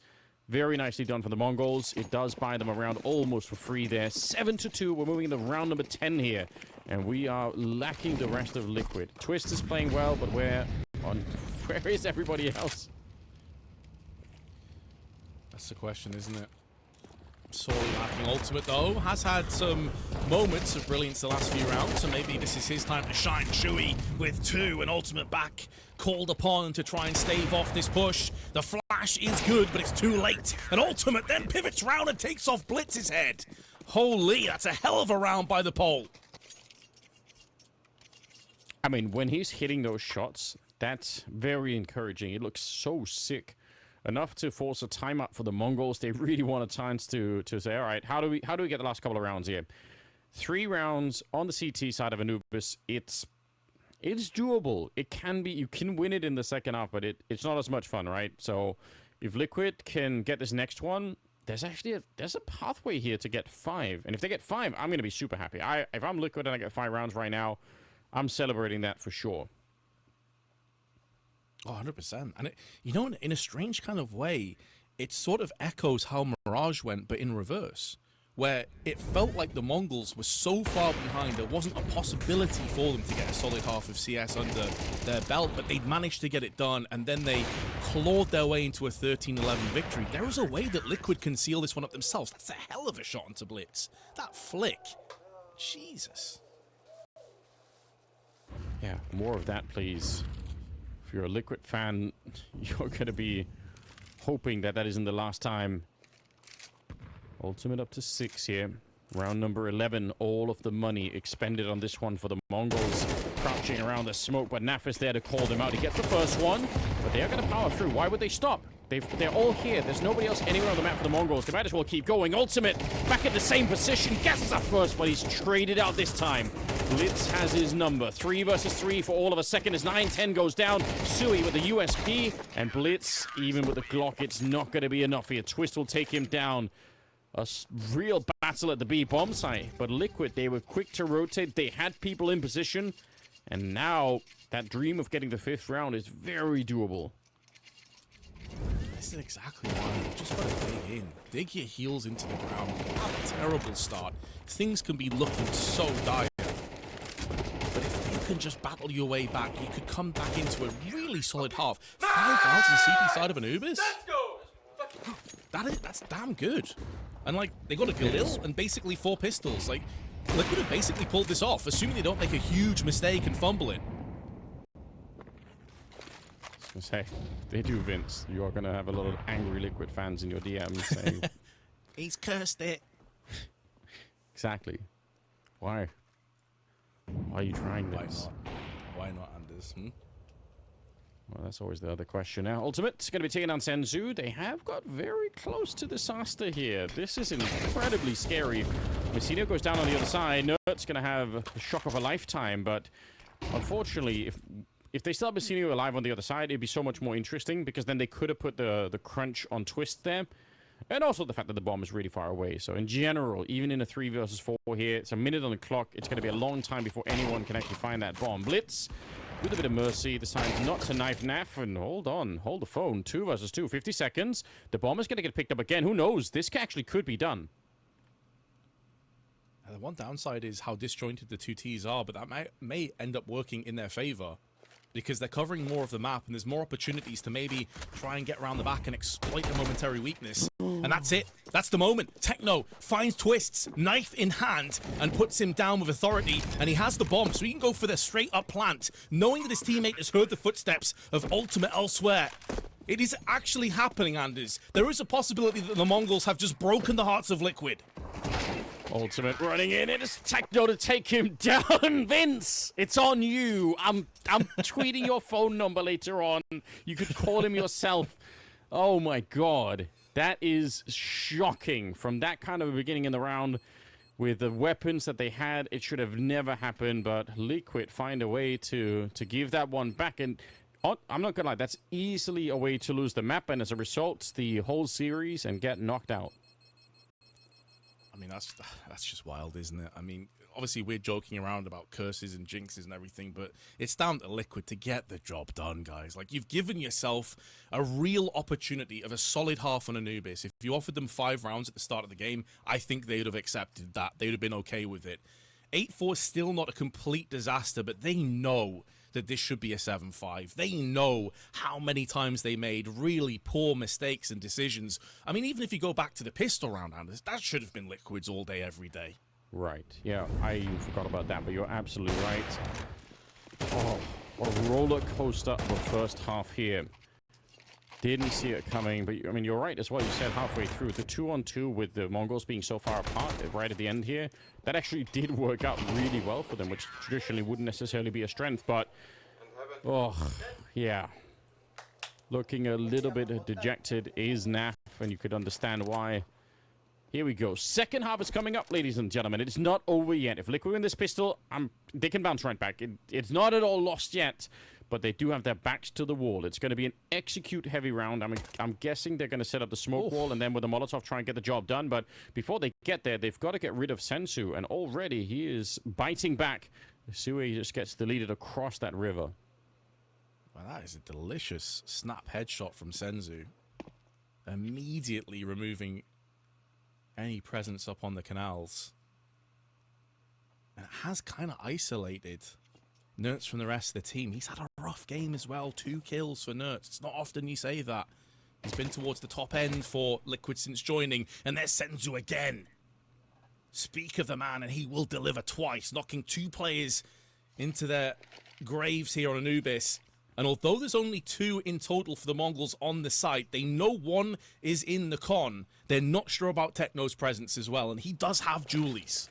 very nicely done for the MongolZ. It does buy them around almost for free there. 7-2. We're moving into round number 10 here, and we are lacking the rest of Liquid. Twist is playing well, but where is everybody else? That's the question, isn't it? Sorely lacking. Ultimate, though, has had some moments of brilliance the last few rounds, so maybe this is his time to shine. Chewy with 2, and Ultimate back called upon to try and stave off this push. The flash is good, but it's too late. And Ultimate then pivots round and takes off Blitz's head. Holy, that's a hell of a round by the pole. I mean, when he's hitting those shots, that's very encouraging. It looks so sick. Enough to force a timeout for the MongolZ. They really want a chance to say, all right, how do we get the last couple of rounds here? 3 rounds on the CT side of Anubis. It's doable. It can be. You can win it in the second half, but it's not as much fun, right? So if Liquid can get this next one, there's actually there's a pathway here to get 5. And if they get 5, I'm going to be super happy. If I'm Liquid and I get 5 rounds right now, I'm celebrating that for sure. Oh, 100%. And, you know, in a strange kind of way, it sort of echoes how Mirage went, but in reverse, where it felt like the MongolZ were so far behind, there wasn't a possibility for them to get a solid half of CS under their belt, but they'd managed to get it done, and then they clawed their way into a 13-11 victory. There is a way that Liquid can seal this one up themselves. That's a hell of a shot into Blitz. That flick. Jesus. Yeah, more of that, please. If you're a Liquid fan, you're going to be hoping that that isn't the last time. Ultimate up to 6 here. Round number 11. All of the money expended on this one for the MongolZ. Crouching around the smoke, but Naf is there to call them out. He gets the first one, but they are going to power through. Why would they stop? They're all here. There's nobody else anywhere on the map for the Mongols. They might as well keep going. Ultimate back in the same position. Guesses up first, but he's traded out this time. Blitz has his number. 3 versus 3 for all of a second as 9-10 goes down. Sui with the USP, and Blitz, even with the Glock, it's not going to be enough here. Twist will take him down. A real battle at the B bomb site, but Liquid, they were quick to rotate. They had people in position, and now that dream of getting the 5th round is very doable. This is exactly why you just got to dig in. Dig your heels into the ground. Have a terrible start. Things can be looking so dire. But if you can just battle your way back, you could come back into a really solid half. 5 rounds on the CT side of Anubis? Let's go! That's damn good. And, like, they got a Galil and basically 4 pistols. Like, Liquid have basically pulled this off, assuming they don't make a huge mistake and fumble it. Say, they do, Vince. You are going to have a lot of angry Liquid fans in your DMs saying... He's cursed it. Exactly. Why? Why are you trying Why this? not? Why not, Anders? Well, that's always the other question. Now, Ultimate's going to be taking on Senzu. They have got very close to disaster here. This is incredibly scary. Messina goes down on the other side. Nerd's going to have a shock of a lifetime, but unfortunately, if they still have Messina alive on the other side, it'd be so much more interesting, because then they could have put the crunch on Twist there. And also the fact that the bomb is really far away. So in general, even in a 3 versus 4 here, it's a minute on the clock. It's going to be a long time before anyone can actually find that bomb. Blitz with a bit of mercy. This time not to knife Naf. And hold on. Hold the phone. 2 versus 2. 50 seconds. The bomb is going to get picked up again. Who knows? This actually could be done. The one downside is how disjointed the 2 Ts are, but that may end up working in their favor, because they're covering more of the map, and there's more opportunities to maybe try and get around the back and exploit a momentary weakness. And that's it. That's the moment. Techno finds Twists, knife in hand, and puts him down with authority, and he has the bomb, so he can go for the straight-up plant, knowing that his teammate has heard the footsteps of Ultimate elsewhere. It is actually happening, Anders. There is a possibility that the Mongols have just broken the hearts of Liquid. Ultimate running in. It is Techno to take him down. Vince, it's on you. I'm tweeting your phone number later on. You could call him yourself. Oh my god. That is shocking. From that kind of a beginning in the round, with the weapons that they had, it should have never happened, but Liquid find a way to give that one back. And I'm not gonna lie, that's easily a way to lose the map, and as a result, the whole series, and get knocked out. I mean, that's just wild, isn't it? I mean, obviously we're joking around about curses and jinxes and everything, but it's down to Liquid to get the job done, guys. Like, you've given yourself a real opportunity of a solid half on Anubis. If you offered them 5 rounds at the start of the game, I think they would have accepted that. They would have been okay with it. 8-4 is still not a complete disaster, but they know that this should be a 7-5. They know how many times they made really poor mistakes and decisions. I mean, even if you go back to the pistol round, Anders, that should have been Liquid's all day, every day. Right. Yeah, I forgot about that, but you're absolutely right. Oh, a roller coaster of the first half here. Didn't see it coming, but I mean, you're right as well. You said halfway through, the 2-on-2 with the Mongols being so far apart right at the end here, that actually did work out really well for them, which traditionally wouldn't necessarily be a strength, but oh, yeah. Looking a little bit dejected is Naf, and you could understand why. Here we go. Second half is coming up, ladies and gentlemen. It's not over yet. If Liquid win this pistol, they can bounce right back. It's not at all lost yet, but they do have their backs to the wall. It's going to be an execute-heavy round. I'm guessing they're going to set up the smoke wall and then with the Molotov try and get the job done. But before they get there, they've got to get rid of Sensu, and already he is biting back. Sui just gets deleted across that river. Well, that is a delicious snap headshot from Senzu. Immediately removing any presence up on the canals. And it has kind of isolated Nertz from the rest of the team. He's had a rough game as well. 2 kills for Nertz. It's not often you say that. He's been towards the top end for Liquid since joining. And there's Senzu again. Speak of the man, and he will deliver twice, knocking 2 players into their graves here on Anubis. And although there's only 2 in total for the Mongols on the site, they know 1 is in the con. They're not sure about Techno's presence as well, and he does have Julies.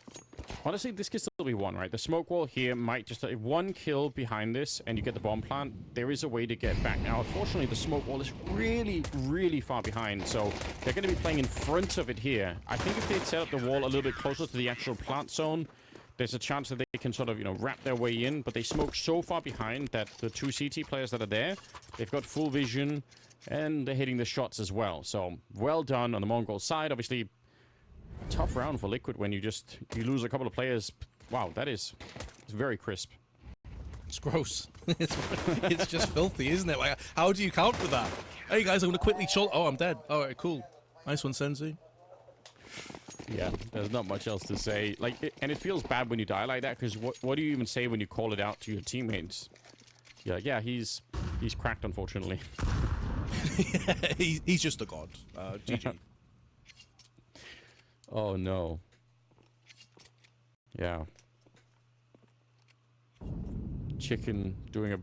Honestly, this could still be one, right? The smoke wall here might just... one kill behind this, and you get the bomb plant. There is a way to get back. Now, unfortunately, the smoke wall is really, really far behind, so they're going to be playing in front of it here. I think if they'd set up the wall a little bit closer to the actual plant zone, there's a chance that they can sort of, you know, wrap their way in, but they smoke so far behind that the two CT players that are there, they've got full vision, and they're hitting the shots as well. So, well done on the MongolZ side. Obviously, tough round for Liquid when you lose a couple of players. Wow, it's very crisp. It's gross. It's just filthy, isn't it? Like, how do you counter that? Hey guys, I'm gonna quickly shot. Oh, I'm dead. All right, cool. Nice one, Senzu. Yeah, there's not much else to say. Like, and it feels bad when you die like that, because what do you even say when you call it out to your teammates? You're like, yeah, he's cracked, unfortunately. He's just a god. GG. Oh no. Yeah. Chicken doing a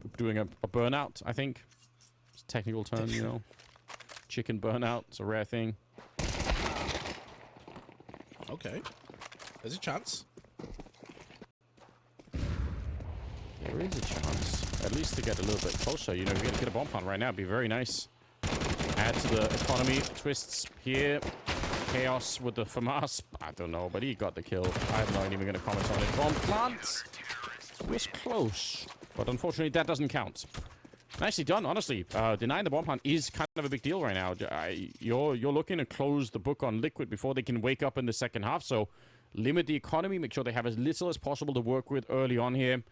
burnout, I think. It's a technical term, you know. Chicken burnout, it's a rare thing. Okay. There's a chance. There is a chance. At least to get a little bit closer. You know, if you get a bomb plant right now, it'd be very nice. Add to the economy. Twists here. Chaos with the FAMAS. I don't know, but he got the kill. I'm not even going to comment on it. Bomb plant was close. But unfortunately, that doesn't count. Nicely done, honestly. Denying the bomb plant is kind of a big deal right now. You're looking to close the book on Liquid before they can wake up in the second half. So limit the economy. Make sure they have as little as possible to work with early on here.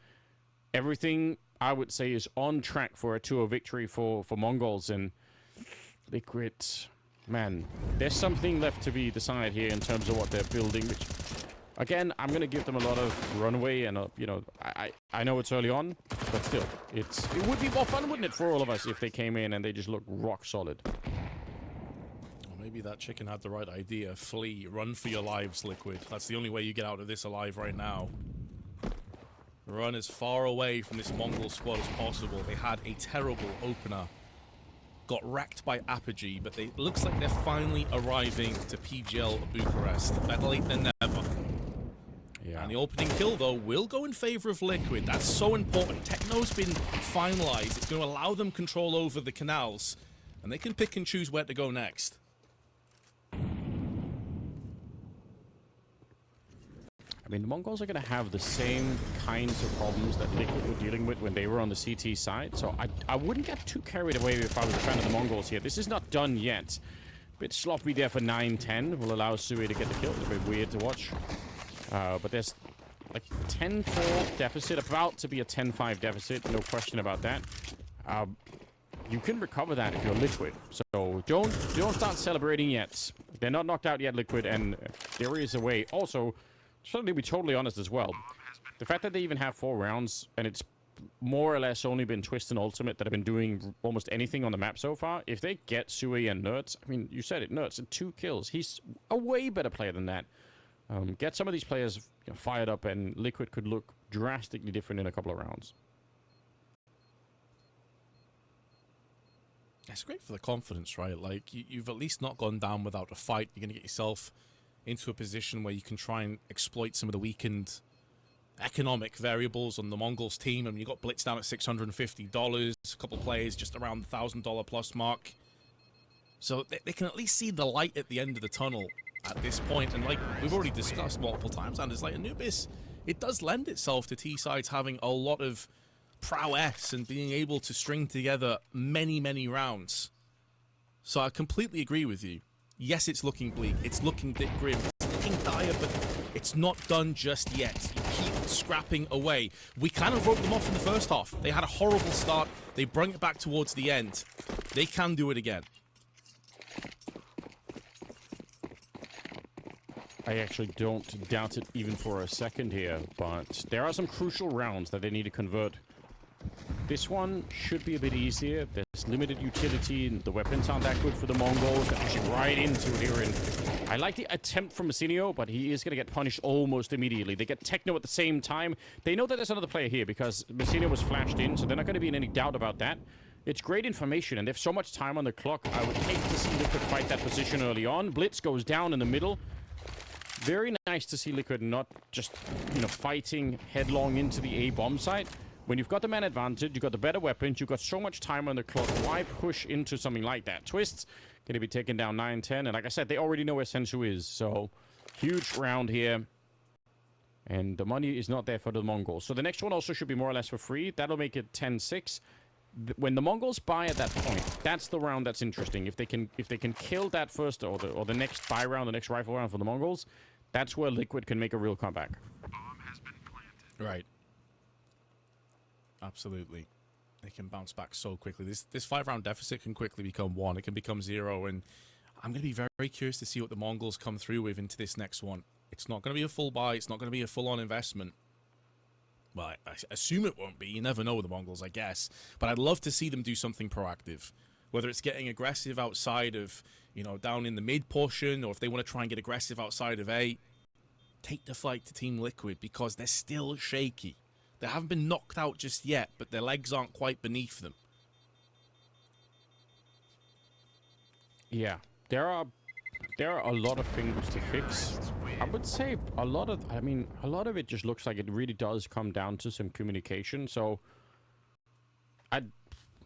Everything, I would say, is on track for a 2-0 victory for MongolZ. And Liquid, man, there's something left to be decided here in terms of what they're building. Which, again, I'm going to give them a lot of runway. And, you know, I know it's early on, but still, it would be more fun, wouldn't it, for all of us if they came in and they just looked rock solid. Well, maybe that chicken had the right idea. Flee, run for your lives, Liquid. That's the only way you get out of this alive right now. Run as far away from this MongolZ squad as possible. They had a terrible opener. Got wrecked by Apogee, but it looks like they're finally arriving to PGL Bucharest. Better late than never. Yeah. And the opening kill, though, will go in favor of Liquid. That's so important. Techno's been finalized. It's going to allow them control over the canals, and they can pick and choose where to go next. I mean, the MongolZ are going to have the same kinds of problems that Liquid were dealing with when they were on the CT side. So I wouldn't get too carried away if I was a fan of the MongolZ here. This is not done yet. Bit sloppy there for 9-10. Will allow Sui to get the kill. It's a bit weird to watch. But there's like 10-4 deficit. About to be a 10-5 deficit. No question about that. You can recover that if you're Liquid. So don't start celebrating yet. They're not knocked out yet, Liquid. And there is a way. Also... to be totally honest as well, the fact that they even have 4 rounds and it's more or less only been Twist and Ultimate that have been doing almost anything on the map so far, if they get Sui and Nerds, I mean, you said it, Nerds at 2 kills. He's a way better player than that. Get some of these players fired up and Liquid could look drastically different in a couple of rounds. It's great for the confidence, right? Like, you've at least not gone down without a fight. You're going to get yourself into a position where you can try and exploit some of the weakened economic variables on the MongolZ team. I mean, you got blitzed down at $650, a couple of players just around the $1,000 plus mark. So they can at least see the light at the end of the tunnel at this point. And like we've already discussed multiple times, and it's like Anubis, it does lend itself to T-sides having a lot of prowess and being able to string together many, many rounds. So I completely agree with you. Yes, it's looking bleak. It's looking grim. It's looking dire, but it's not done just yet. You keep scrapping away. We kind of wrote them off in the first half. They had a horrible start. They brought it back towards the end. They can do it again. I actually don't doubt it even for a second here, but there are some crucial rounds that they need to convert. This one should be a bit easier. There's limited utility, and the weapons aren't that good for the MongolZ. They're pushing right into it here. And I like the attempt from Massinio, but he is going to get punished almost immediately. They get Techno at the same time. They know that there's another player here because Massinio was flashed in, so they're not going to be in any doubt about that. It's great information, and they have so much time on the clock. I would hate to see Liquid fight that position early on. Blitz goes down in the middle. very nice to see Liquid not just, you know, fighting headlong into the A bomb site. When you've got the man advantage, you've got the better weapons, you've got so much time on the clock, why push into something like that? Twists going to be taking down 9-10, and like I said, they already know where Sensu is, so huge round here. And the money is not there for the Mongols. So the next one also should be more or less for free. That'll make it 10-6. When the Mongols buy at that point, that's the round that's interesting. If they can kill that first or the next buy round, the next rifle round for the Mongols, that's where Liquid can make a real comeback. Right. Absolutely. They can bounce back so quickly. This 5-round deficit can quickly become 1. It can become 0. And I'm going to be very, very curious to see what the Mongols come through with into this next one. It's not going to be a full buy. It's not going to be a full-on investment. Well, I assume it won't be. You never know with the Mongols, I guess. But I'd love to see them do something proactive. Whether it's getting aggressive outside of, you know, down in the mid portion, or if they want to try and get aggressive outside of A, take the fight to Team Liquid because they're still shaky. They haven't been knocked out just yet, but their legs aren't quite beneath them. Yeah, there are a lot of things to fix. I would say a lot of it just looks like it really does come down to some communication. So,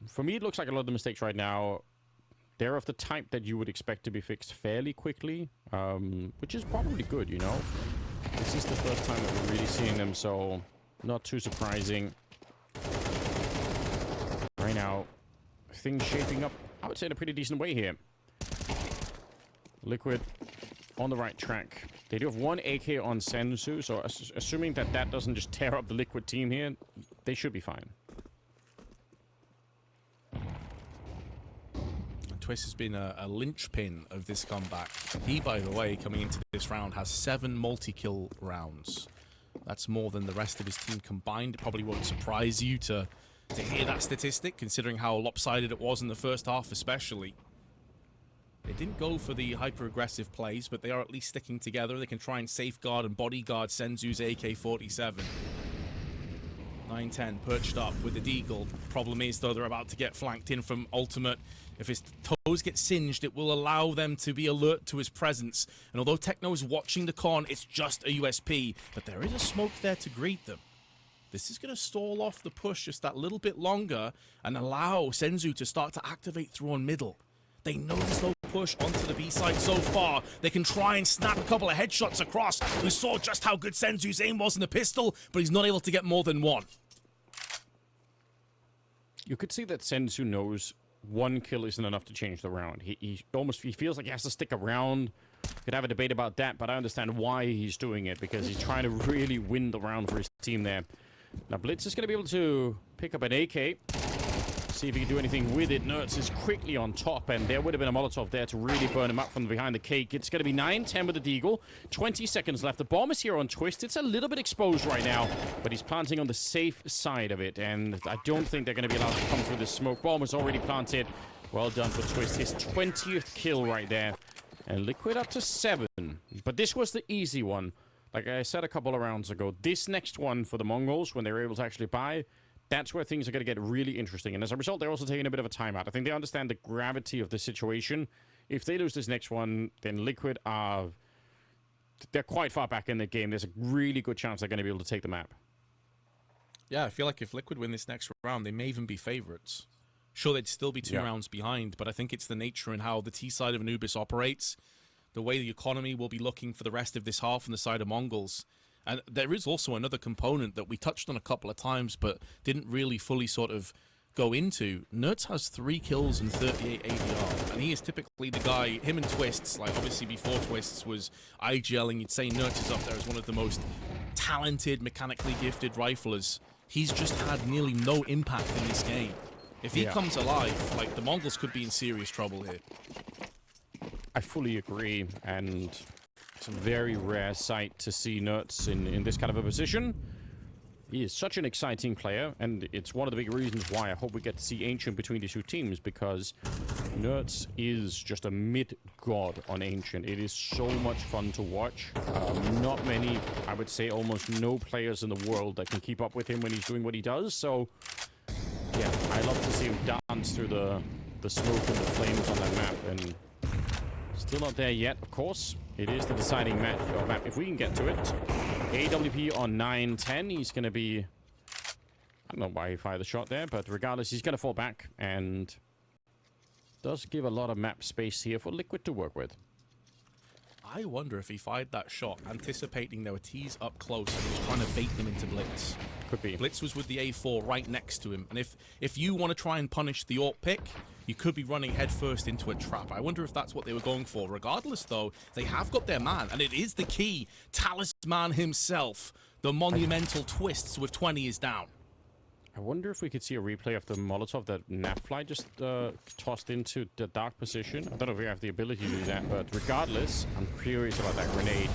for me, it looks like a lot of the mistakes right now, they're of the type that you would expect to be fixed fairly quickly, which is probably good, you know? This is the first time that we're really seeing them, so not too surprising. Right now, things shaping up, I would say, in a pretty decent way here. Liquid on the right track. They do have 1 AK on Sensu, so assuming that doesn't just tear up the Liquid team here, they should be fine. Twist has been a linchpin of this comeback. He, by the way, coming into this round, has 7 multi-kill rounds. That's more than the rest of his team combined. It probably won't surprise you to hear that statistic, considering how lopsided it was in the first half especially. They didn't go for the hyper-aggressive plays, but they are at least sticking together. They can try and safeguard and bodyguard Senzu's AK-47. 9-10 perched up with the Deagle. Problem is, though, they're about to get flanked in from Ultimate. If his toes get singed, it will allow them to be alert to his presence. And although Techno is watching the con, it's just a USP. But there is a smoke there to greet them. This is going to stall off the push just that little bit longer and allow Senzu to start to activate through on middle. They know the slow push onto the B side so far. They can try and snap a couple of headshots across. We saw just how good Senzu's aim was in the pistol, but he's not able to get more than 1. You could see that Sensu knows 1 kill isn't enough to change the round. He feels like he has to stick around. Could have a debate about that, but I understand why he's doing it, because he's trying to really win the round for his team there. Now Blitz is going to be able to pick up an AK. See if he can do anything with it. Nerds is quickly on top, and there would have been a Molotov there to really burn him up from behind the cake. It's going to be 9-10 with the Deagle. 20 seconds left. The bomb is here on Twist. It's a little bit exposed right now, but he's planting on the safe side of it, and I don't think they're going to be allowed to come through the smoke. Bomb is already planted. Well done for Twist. His 20th kill right there. And Liquid up to 7. But this was the easy one. Like I said a couple of rounds ago, this next one for the Mongols, when they were able to actually buy, that's where things are going to get really interesting. And as a result, they're also taking a bit of a timeout. I think they understand the gravity of the situation. If they lose this next one, then Liquid are... they're quite far back in the game. There's a really good chance they're going to be able to take the map. Yeah, I feel like if Liquid win this next round, they may even be favorites. Sure, they'd still be 2 rounds behind, but I think it's the nature and how the T side of Anubis operates, the way the economy will be looking for the rest of this half on the side of Mongols. And there is also another component that we touched on a couple of times, but didn't really fully sort of go into. Nerds has 3 kills and 38 ADR, and he is typically the guy, him and Twists, like obviously before Twists was IGLing, you'd say Nerds is up there as one of the most talented, mechanically gifted riflers. He's just had nearly no impact in this game. If he comes alive, like, the Mongols could be in serious trouble here. I fully agree, and it's a very rare sight to see Nerds in this kind of a position. He is such an exciting player, and it's one of the big reasons why I hope we get to see Ancient between these 2 teams, because Nerds is just a mid-god on Ancient. It is so much fun to watch. Not many, I would say almost no players in the world that can keep up with him when he's doing what he does, so yeah, I love to see him dance through the smoke and the flames on that map, and Still not there yet, of course. It is the deciding match map if we can get to it. AWP on 9-10. He's going to be... I don't know why he fired the shot there, but regardless, he's going to fall back. And does give a lot of map space here for Liquid to work with. I wonder if he fired that shot, anticipating there were T's up close and he was trying to bait them into Blitz. Could be. Blitz was with the A4 right next to him, and if you want to try and punish the AWP pick, you could be running headfirst into a trap. I wonder if that's what they were going for. Regardless, though, they have got their man, and it is the key. Talisman himself, the monumental twists with 20 is down. I wonder if we could see a replay of the Molotov that Napfly just tossed into the dark position. I don't know if we have the ability to do that, but regardless, I'm curious about that grenade.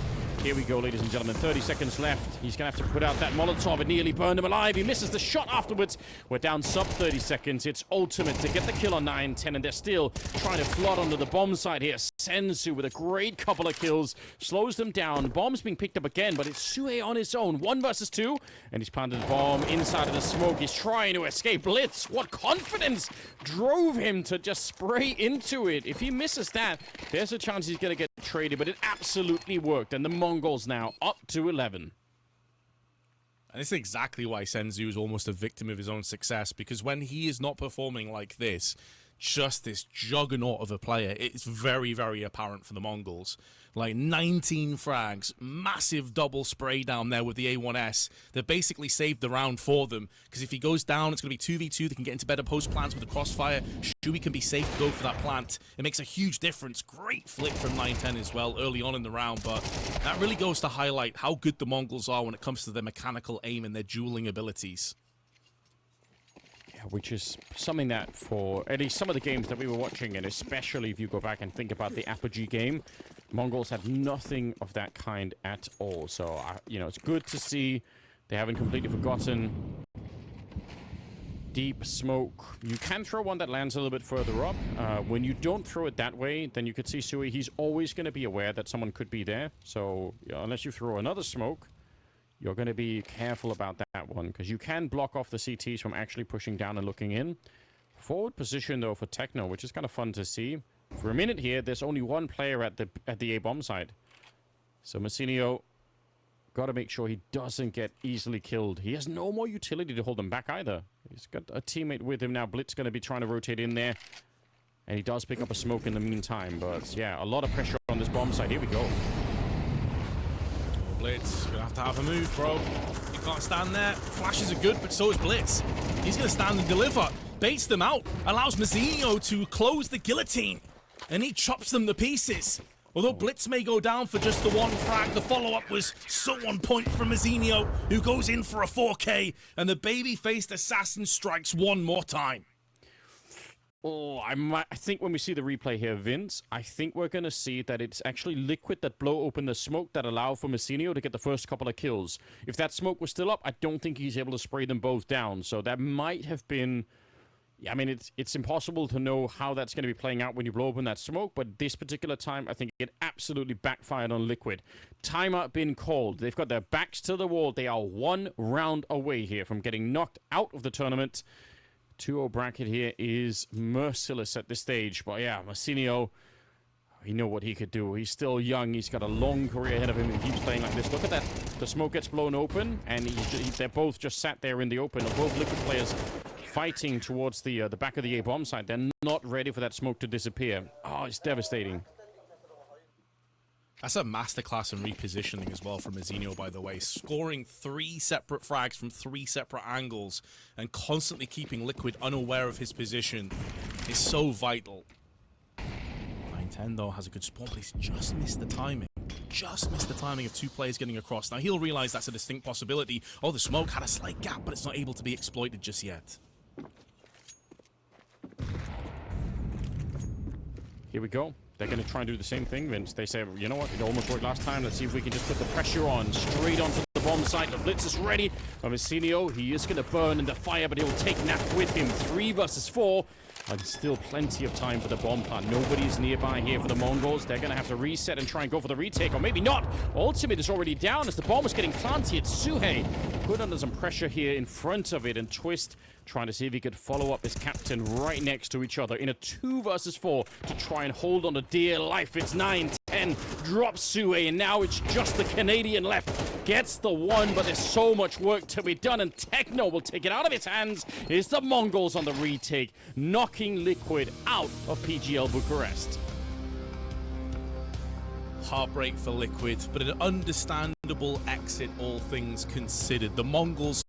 Here we go, ladies and gentlemen. 30 seconds left. He's going to have to put out that Molotov. It nearly burned him alive. He misses the shot afterwards. We're down sub 30 seconds. It's ultimate to get the kill on 9-10, and they're still trying to flood onto the bomb side here. Senzu with a great couple of kills. Slows them down. Bomb's being picked up again, but it's Sue on his own. 1 versus 2, and he's planted the bomb inside of the smoke. He's trying to escape. Blitz, what confidence drove him to just spray into it. If he misses that, there's a chance he's going to get traded, but it absolutely worked, and the MongolZ now up to 11. And this is exactly why Senzu is almost a victim of his own success, because when he is not performing like this, just this juggernaut of a player, it's very, very apparent for the MongolZ. Like 19 frags, massive double spray down there with the A1S that basically saved the round for them. Because if he goes down, it's going to be 2v2. They can get into better post plants with the crossfire. Shui can be safe to go for that plant. It makes a huge difference. Great flick from 9-10 as well early on in the round. But that really goes to highlight how good the MongolZ are when it comes to their mechanical aim and their dueling abilities. Which is something that for at least some of the games that we were watching, and especially if you go back and think about the Apogee game, MongolZ had nothing of that kind at all. So, you know, it's good to see they haven't completely forgotten. Deep smoke. You can throw one that lands a little bit further up. When you don't throw it that way, then you could see Sui. He's always going to be aware that someone could be there. So, you know, unless you throw another smoke, you're going to be careful about that one, because you can block off the CTs from actually pushing down and looking in. Forward position, though, for Techno, which is kind of fun to see. For a minute here, there's only one player at the A-bomb side. So Massinio got to make sure he doesn't get easily killed. He has no more utility to hold him back either. He's got a teammate with him now. Blitz going to be trying to rotate in there. And he does pick up a smoke in the meantime. But, yeah, a lot of pressure on this bomb side. Here we go. Blitz, you're going to have a move, bro. You can't stand there. Flashes are good, but so is Blitz. He's going to stand and deliver. Baits them out. Allows Mazzinho to close the guillotine. And he chops them to pieces. Although Blitz may go down for just the one frag, the follow-up was so on point from Mazzinho, who goes in for a 4K. And the baby-faced assassin strikes one more time. Oh, I think when we see the replay here, Vince, I think we're going to see that it's actually Liquid that blow open the smoke that allow for Massinio to get the first couple of kills. If that smoke was still up, I don't think he's able to spray them both down. So that might have been... Yeah, I mean, it's impossible to know how that's going to be playing out when you blow open that smoke, but this particular time, I think it absolutely backfired on Liquid. Timeout been called. They've got their backs to the wall. They are 1 round away here from getting knocked out of the tournament. 2-0 bracket here is merciless at this stage. But yeah, Massinio, we know what he could do. He's still young. He's got a long career ahead of him. He keeps playing like this. Look at that. The smoke gets blown open, and they're both just sat there in the open. Both Liquid players fighting towards the back of the A-bomb side. They're not ready for that smoke to disappear. Oh, it's devastating. That's a masterclass in repositioning as well from Mazzinho, by the way. Scoring 3 separate frags from 3 separate angles and constantly keeping Liquid unaware of his position is so vital. 9-10, though, has a good spawn, but he's just missed the timing. Just missed the timing of 2 players getting across. Now, he'll realize that's a distinct possibility. Oh, the smoke had a slight gap, but it's not able to be exploited just yet. Here we go. They're going to try and do the same thing, Vince. They say, you know what, it almost worked last time. Let's see if we can just put the pressure on straight onto the bomb site. The Blitz is ready. Massinio, he is going to burn in the fire, but he'll take Naf with him. 3 versus 4. And still plenty of time for the bomb plant. Nobody's nearby here for the MongolZ. They're going to have to reset and try and go for the retake, or maybe not. Ultimate is already down as the bomb is getting planted. Suhei put under some pressure here in front of it, and Twist trying to see if he could follow up his captain right next to each other in a 2 versus 4 to try and hold on to dear life. It's 9-10, drops Sue, and now it's just the Canadian left. Gets the 1, but there's so much work to be done, and Techno will take it out of his hands. It's the MongolZ on the retake, knocking Liquid out of PGL Bucharest. Heartbreak for Liquid, but an understandable exit, all things considered. The MongolZ